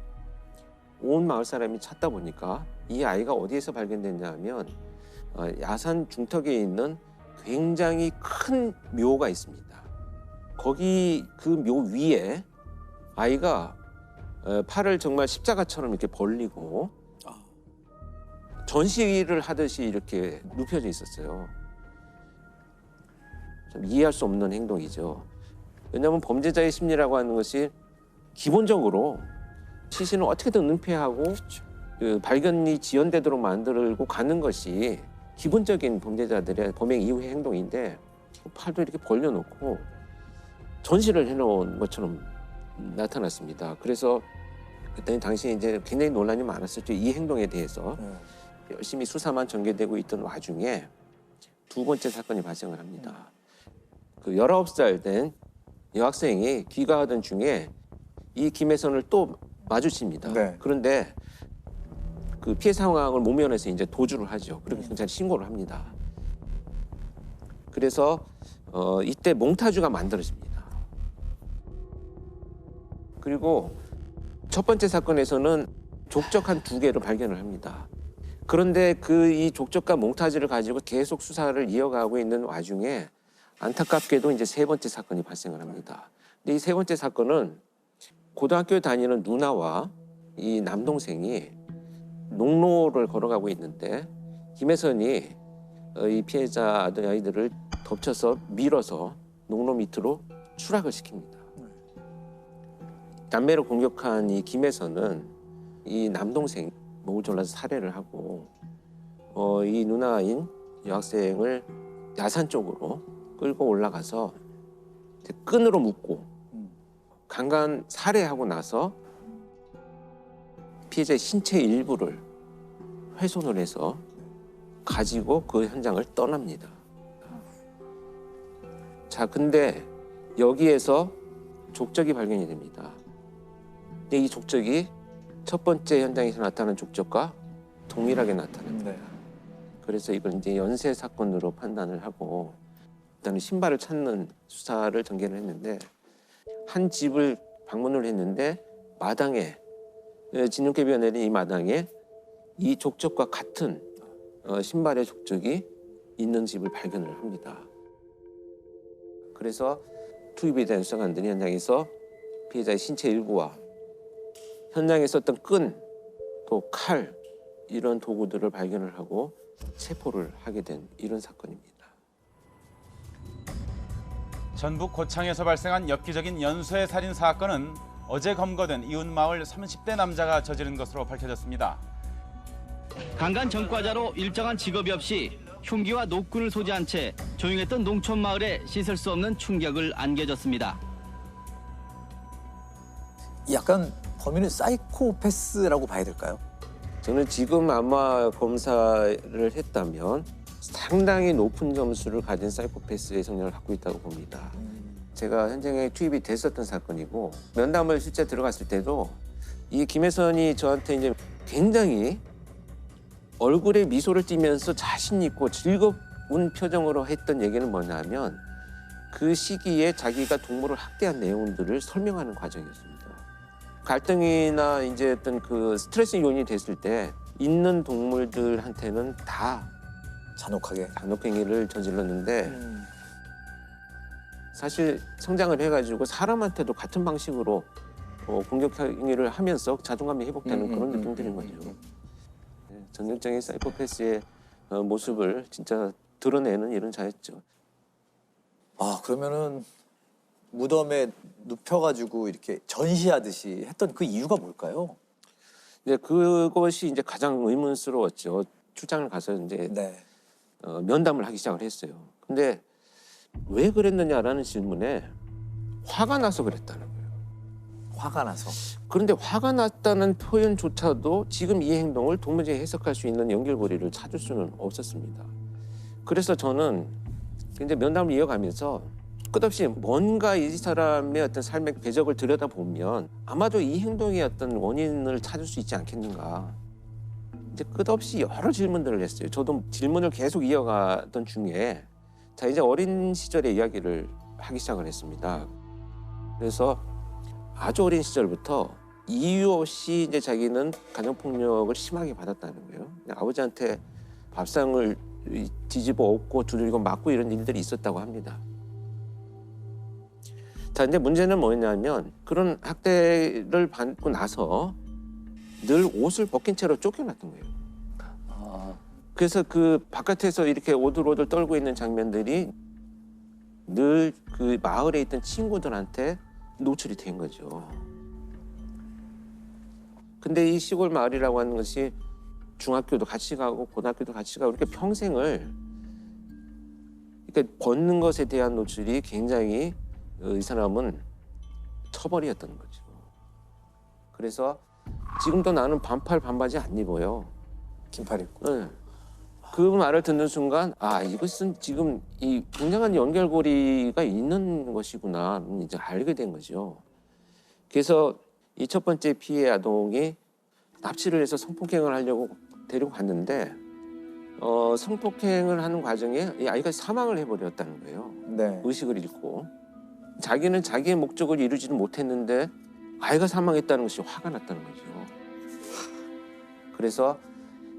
온 마을 사람이 찾다 보니까 이 아이가 어디에서 발견됐냐 하면 야산 중턱에 있는 굉장히 큰 묘가 있습니다. 거기 그 묘 위에 아이가 팔을 정말 십자가처럼 이렇게 벌리고 전시를 하듯이 이렇게 눕혀져 있었어요. 좀 이해할 수 없는 행동이죠. 왜냐하면 범죄자의 심리라고 하는 것이 기본적으로 시신을 어떻게든 은폐하고 그 발견이 지연되도록 만들고 가는 것이 기본적인 범죄자들의 범행 이후의 행동인데 팔도 이렇게 벌려놓고 전시를 해놓은 것처럼 나타났습니다. 그래서 그때 당시에 이제 굉장히 논란이 많았었죠. 이 행동에 대해서 열심히 수사만 전개되고 있던 와중에 두 번째 사건이 발생을 합니다. 그 19살 된 여학생이 귀가하던 중에 이 김혜선을 또 마주칩니다. 그런데 그 피해 상황을 모면해서 이제 도주를 하죠. 그리고 경찰에 신고를 합니다. 그래서 이때 몽타주가 만들어집니다. 그리고 첫 번째 사건에서는 족적 한 2개를 발견을 합니다. 그런데 이 족적과 몽타주를 가지고 계속 수사를 이어가고 있는 와중에 안타깝게도 이제 3번째 사건이 발생을 합니다. 근데 이 3번째 사건은 고등학교 다니는 누나와 이 남동생이 농로를 걸어가고 있는데 김혜선이 이 피해자 아이들을 덮쳐서 밀어서 농로 밑으로 추락을 시킵니다. 남매를 공격한 이 김혜선은 이 남동생 목을 졸라서 살해를 하고 이 누나인 여학생을 야산 쪽으로 끌고 올라가서 끈으로 묶고 강간 살해하고 나서 피해자의 신체 일부를 훼손을 해서 가지고 그 현장을 떠납니다. 자, 근데 여기에서 족적이 발견이 됩니다. 근데 이 족적이 첫 번째 현장에서 나타난 족적과 동일하게 나타납니다. 그래서 이걸 이제 연쇄 사건으로 판단을 하고 일단은 신발을 찾는 수사를 전개를 했는데 한 집을 방문을 했는데 마당에 진흙개비가 내린 이 마당에 이 족적과 같은 신발의 족적이 있는 집을 발견을 합니다. 그래서 투입이 된 수사관들이 현장에서 피해자의 신체 일부와 현장에 썼던 끈, 또 칼 이런 도구들을 발견을 하고 체포를 하게 된 이런 사건입니다. 전북 고창에서 발생한 엽기적인 연쇄 살인 사건은 어제 검거된 이웃마을 30대 남자가 저지른 것으로 밝혀졌습니다. 강간 전과자로 일정한 직업이 없이 흉기와 노끈을 소지한 채 조용했던 농촌 마을에 씻을 수 없는 충격을 안겨줬습니다. 약간 범인은 사이코패스라고 봐야 될까요? 저는 지금 아마 검사를 했다면 상당히 높은 점수를 가진 사이코패스의 성향을 갖고 있다고 봅니다. 제가 현장에 투입이 됐었던 사건이고 면담을 실제 들어갔을 때도 이 김혜선이 저한테 이제 굉장히 얼굴에 미소를 띠면서 자신 있고 즐거운 표정으로 했던 얘기는 뭐냐면 그 시기에 자기가 동물을 학대한 내용들을 설명하는 과정이었습니다. 갈등이나 이제 어떤 그 스트레스 요인이 됐을 때 있는 동물들한테는 다 잔혹행위를 저질렀는데 사실 성장을 해가지고 사람한테도 같은 방식으로 공격 행위를 하면서 자존감이 회복되는 그런 느낌들인 거죠. 전형적인 사이코패스의 모습을 진짜 드러내는 이런 자였죠. 아, 그러면은 무덤에 눕혀가지고 이렇게 전시하듯이 했던 그 이유가 뭘까요? 이제 그것이 이제 가장 의문스러웠죠. 출장을 가서 이제 면담을 하기 시작을 했어요. 근데 왜 그랬느냐라는 질문에 화가 나서 그랬다는 거예요. 화가 나서. 그런데 화가 났다는 표현조차도 지금 이 행동을 도무지 해석할 수 있는 연결고리를 찾을 수는 없었습니다. 그래서 저는 이제 면담을 이어가면서 끝없이 뭔가 이 사람의 어떤 삶의 궤적을 들여다보면 아마도 이 행동의 어떤 원인을 찾을 수 있지 않겠는가. 이제 끝없이 여러 질문들을 했어요. 저도 질문을 계속 이어가던 중에 자 이제 어린 시절의 이야기를 하기 시작을 했습니다. 그래서 아주 어린 시절부터 이유 없이 이제 자기는 가정폭력을 심하게 받았다는 거예요. 아버지한테 밥상을 뒤집어 엎고 두들기고 맞고 이런 일들이 있었다고 합니다. 자, 근데 문제는 뭐냐면 그런 학대를 받고 나서 늘 옷을 벗긴 채로 쫓겨났던 거예요. 그래서 그 바깥에서 이렇게 오들오들 떨고 있는 장면들이 늘 그 마을에 있던 친구들한테 노출이 된 거죠. 근데 이 시골 마을이라고 하는 것이 중학교도 같이 가고 고등학교도 같이 가고 이렇게 평생을 이렇게 벗는 것에 대한 노출이 굉장히 이 사람은 처벌이었던 거죠. 그래서 지금도 나는 반팔 반바지 안 입어요. 긴팔 입고. 네. 그 말을 듣는 순간 아 이것은 지금 이 굉장한 연결고리가 있는 것이구나 이제 알게 된 거죠. 그래서 이 첫 번째 피해 아동이 납치를 해서 성폭행을 하려고 데리고 갔는데 성폭행을 하는 과정에 이 아이가 사망을 해버렸다는 거예요. 네. 의식을 잃고 자기는 자기의 목적을 이루지는 못했는데 아이가 사망했다는 것이 화가 났다는 거죠. 그래서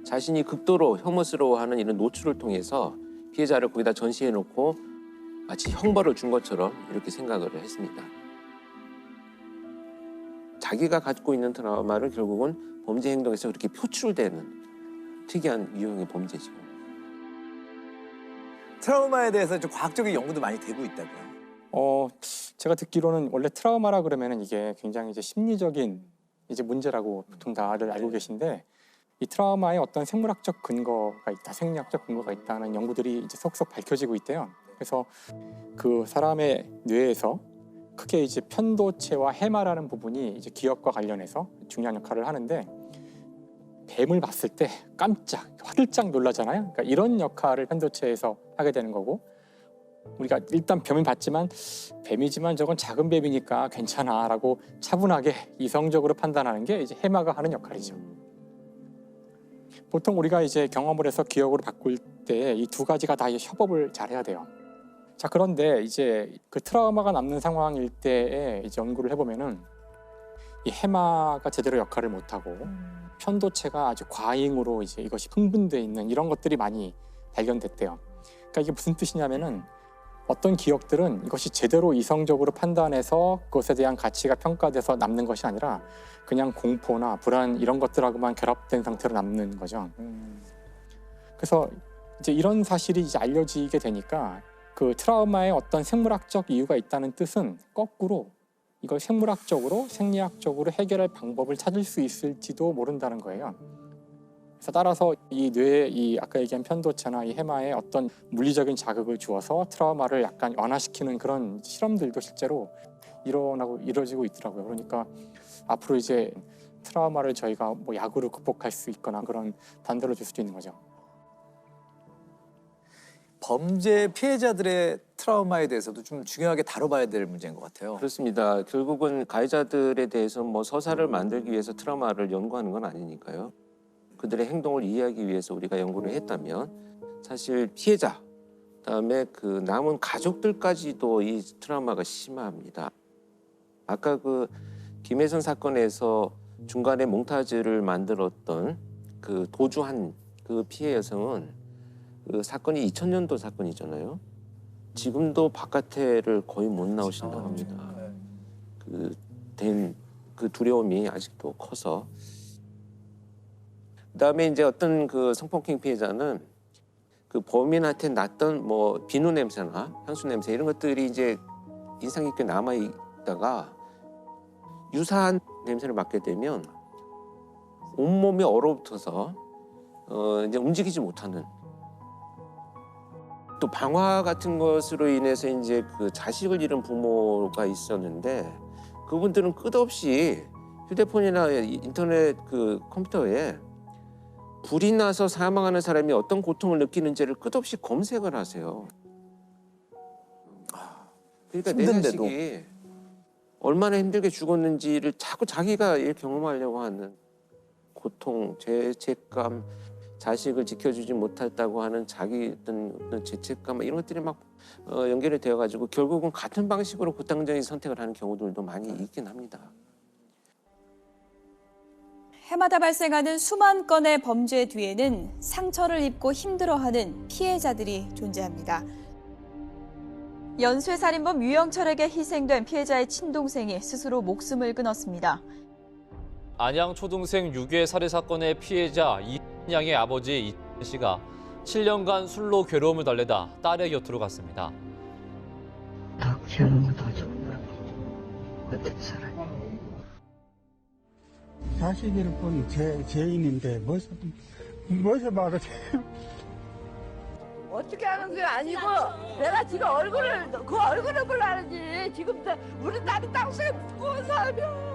자신이 극도로 혐오스러워하는 이런 노출을 통해서 피해자를 거기다 전시해놓고 마치 형벌을 준 것처럼 이렇게 생각을 했습니다. 자기가 갖고 있는 트라우마를 결국은 범죄 행동에서 그렇게 표출되는 특이한 유형의 범죄죠. 트라우마에 대해서 좀 과학적인 연구도 많이 되고 있다고요. 제가 듣기로는 원래 트라우마라 그러면은 이게 굉장히 이제 심리적인 이제 문제라고 보통 다들 알고 계신데 이 트라우마에 어떤 생물학적 근거가 있다, 생리학적 근거가 있다는 연구들이 이제 속속 밝혀지고 있대요. 그래서 그 사람의 뇌에서 크게 이제 편도체와 해마라는 부분이 이제 기억과 관련해서 중요한 역할을 하는데 뱀을 봤을 때 깜짝, 화들짝 놀라잖아요. 그러니까 이런 역할을 편도체에서 하게 되는 거고 우리가 일단 뱀을 봤지만 뱀이지만 저건 작은 뱀이니까 괜찮아라고 차분하게 이성적으로 판단하는 게 이제 해마가 하는 역할이죠. 보통 우리가 이제 경험을 해서 기억으로 바꿀 때 이 두 가지가 다 협업을 잘 해야 돼요. 자, 그런데 이제 그 트라우마가 남는 상황일 때에 이제 연구를 해보면은 이 해마가 제대로 역할을 못하고 편도체가 아주 과잉으로 이제 이것이 흥분돼 있는 이런 것들이 많이 발견됐대요. 그러니까 이게 무슨 뜻이냐면은 어떤 기억들은 이것이 제대로 이성적으로 판단해서 그것에 대한 가치가 평가돼서 남는 것이 아니라 그냥 공포나 불안 이런 것들하고만 결합된 상태로 남는 거죠. 그래서 이제 이런 사실이 이제 알려지게 되니까 그 트라우마에 어떤 생물학적 이유가 있다는 뜻은 거꾸로 이걸 생물학적으로, 생리학적으로 해결할 방법을 찾을 수 있을지도 모른다는 거예요. 그래서 따라서 이 뇌에 이 아까 얘기한 편도체나 이 해마에 어떤 물리적인 자극을 주어서 트라우마를 약간 완화시키는 그런 실험들도 실제로 이루어지고 있더라고요. 그러니까 앞으로 이제 트라우마를 저희가 뭐 약으로 극복할 수 있거나 그런 단서를 줄 수도 있는 거죠. 범죄 피해자들의 트라우마에 대해서도 좀 중요하게 다뤄봐야 될 문제인 것 같아요. 그렇습니다. 결국은 가해자들에 대해서 뭐 서사를 만들기 위해서 트라우마를 연구하는 건 아니니까요. 그들의 행동을 이해하기 위해서 우리가 연구를 했다면 사실 피해자, 그다음에 그 남은 가족들까지도 이 트라우마가 심합니다. 아까 그 김혜선 사건에서 중간에 몽타주를 만들었던 그 도주한 그 피해 여성은 그 사건이 2000년도 사건이잖아요. 지금도 바깥에를 거의 못 나오신다고 합니다. 그 두려움이 아직도 커서. 그다음에 이제 어떤 그 성폭행 피해자는 그 범인한테 났던 뭐 비누 냄새나 향수 냄새 이런 것들이 이제 인상 깊게 남아 있다가 유사한 냄새를 맡게 되면 온몸이 얼어붙어서 이제 움직이지 못하는, 또 방화 같은 것으로 인해서 이제 그 자식을 잃은 부모가 있었는데 그분들은 끝없이 휴대폰이나 인터넷 그 컴퓨터에 불이 나서 사망하는 사람이 어떤 고통을 느끼는지를 끝없이 검색을 하세요. 그러니까 내 자식이 얼마나 힘들게 죽었는지를 자꾸 자기가 경험하려고 하는 고통, 죄책감, 자식을 지켜주지 못했다고 하는 자기 어떤 죄책감 이런 것들이 막 연결이 되어가지고 결국은 같은 방식으로 고통적인 선택을 하는 경우들도 많이 있긴 합니다. 해마다 발생하는 수만 건의 범죄 뒤에는 상처를 입고 힘들어하는 피해자들이 존재합니다. 연쇄살인범 유영철에게 희생된 피해자의 친동생이 스스로 목숨을 끊었습니다. 안양 초등생 유괴 살해 사건의 피해자 이양의 아버지 이찬 씨가 7년간 술로 괴로움을 달래다 딸의 곁으로 갔습니다. 다 피하는 거 다 정말 어떻게 살아요? 자식을 본 죄인인데 뭐서 말을 어떻게 하는 게 아니고 내가 지금 그 얼굴을 보려는지 지금 우리 딸이 땅속에 묻고 살면.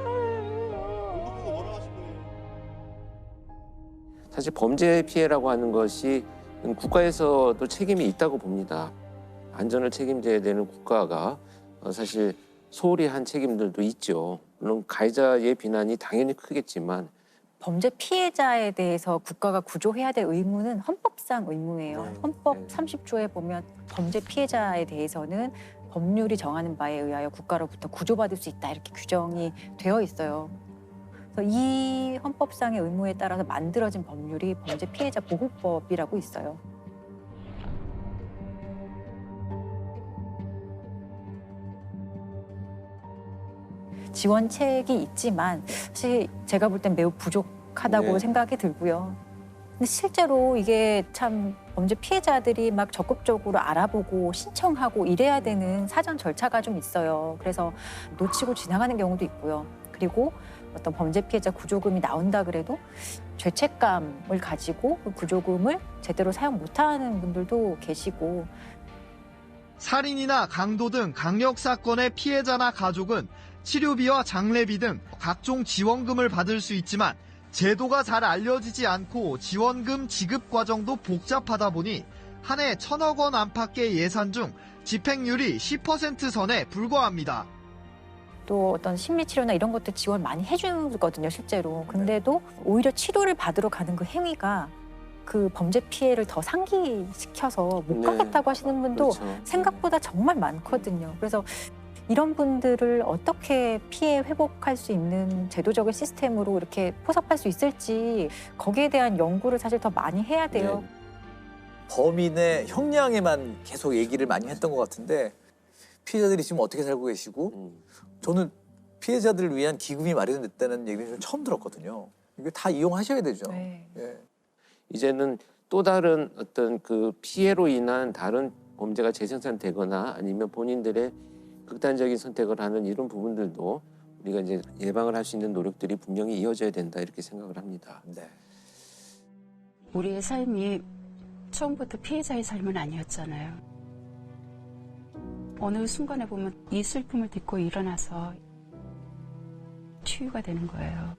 사실 범죄 피해라고 하는 것이 국가에서도 책임이 있다고 봅니다. 안전을 책임져야 되는 국가가 사실 소홀히 한 책임들도 있죠. 물론 가해자의 비난이 당연히 크겠지만 범죄 피해자에 대해서 국가가 구조해야 될 의무는 헌법상 의무예요. 헌법 30조에 보면 범죄 피해자에 대해서는 법률이 정하는 바에 의하여 국가로부터 구조받을 수 있다 이렇게 규정이 되어 있어요. 그래서 이 헌법상의 의무에 따라서 만들어진 법률이 범죄 피해자 보호법이라고 있어요. 지원책이 있지만 사실 제가 볼 땐 매우 부족하다고 네. 생각이 들고요. 근데 실제로 이게 참 범죄 피해자들이 막 적극적으로 알아보고 신청하고 이래야 되는 사전 절차가 좀 있어요. 그래서 놓치고 지나가는 경우도 있고요. 그리고 어떤 범죄 피해자 구조금이 나온다 그래도 죄책감을 가지고 그 구조금을 제대로 사용 못하는 분들도 계시고 살인이나 강도 등 강력 사건의 피해자나 가족은 치료비와 장례비 등 각종 지원금을 받을 수 있지만 제도가 잘 알려지지 않고 지원금 지급 과정도 복잡하다 보니 한 해 1,000억 원 안팎의 예산 중 집행률이 10% 선에 불과합니다. 또 어떤 심리치료나 이런 것들 지원 많이 해주거든요, 실제로. 근데도 오히려 치료를 받으러 가는 그 행위가 그 범죄 피해를 더 상기시켜서 못 가겠다고 하시는 분도 생각보다 정말 많거든요. 그래서 이런 분들을 어떻게 피해 회복할 수 있는 제도적인 시스템으로 이렇게 포섭할 수 있을지 거기에 대한 연구를 사실 더 많이 해야 돼요. 범인의 형량에만 계속 얘기를 많이 했던 것 같은데 피해자들이 지금 어떻게 살고 계시고 저는 피해자들을 위한 기금이 마련됐다는 얘기를 처음 들었거든요. 이게 다 이용하셔야 되죠. 예. 이제는 또 다른 어떤 그 피해로 인한 다른 범죄가 재생산되거나 아니면 본인들의 극단적인 선택을 하는 이런 부분들도 우리가 이제 예방을 할 수 있는 노력들이 분명히 이어져야 된다 이렇게 생각을 합니다. 네. 우리의 삶이 처음부터 피해자의 삶은 아니었잖아요. 어느 순간에 보면 이 슬픔을 딛고 일어나서 치유가 되는 거예요.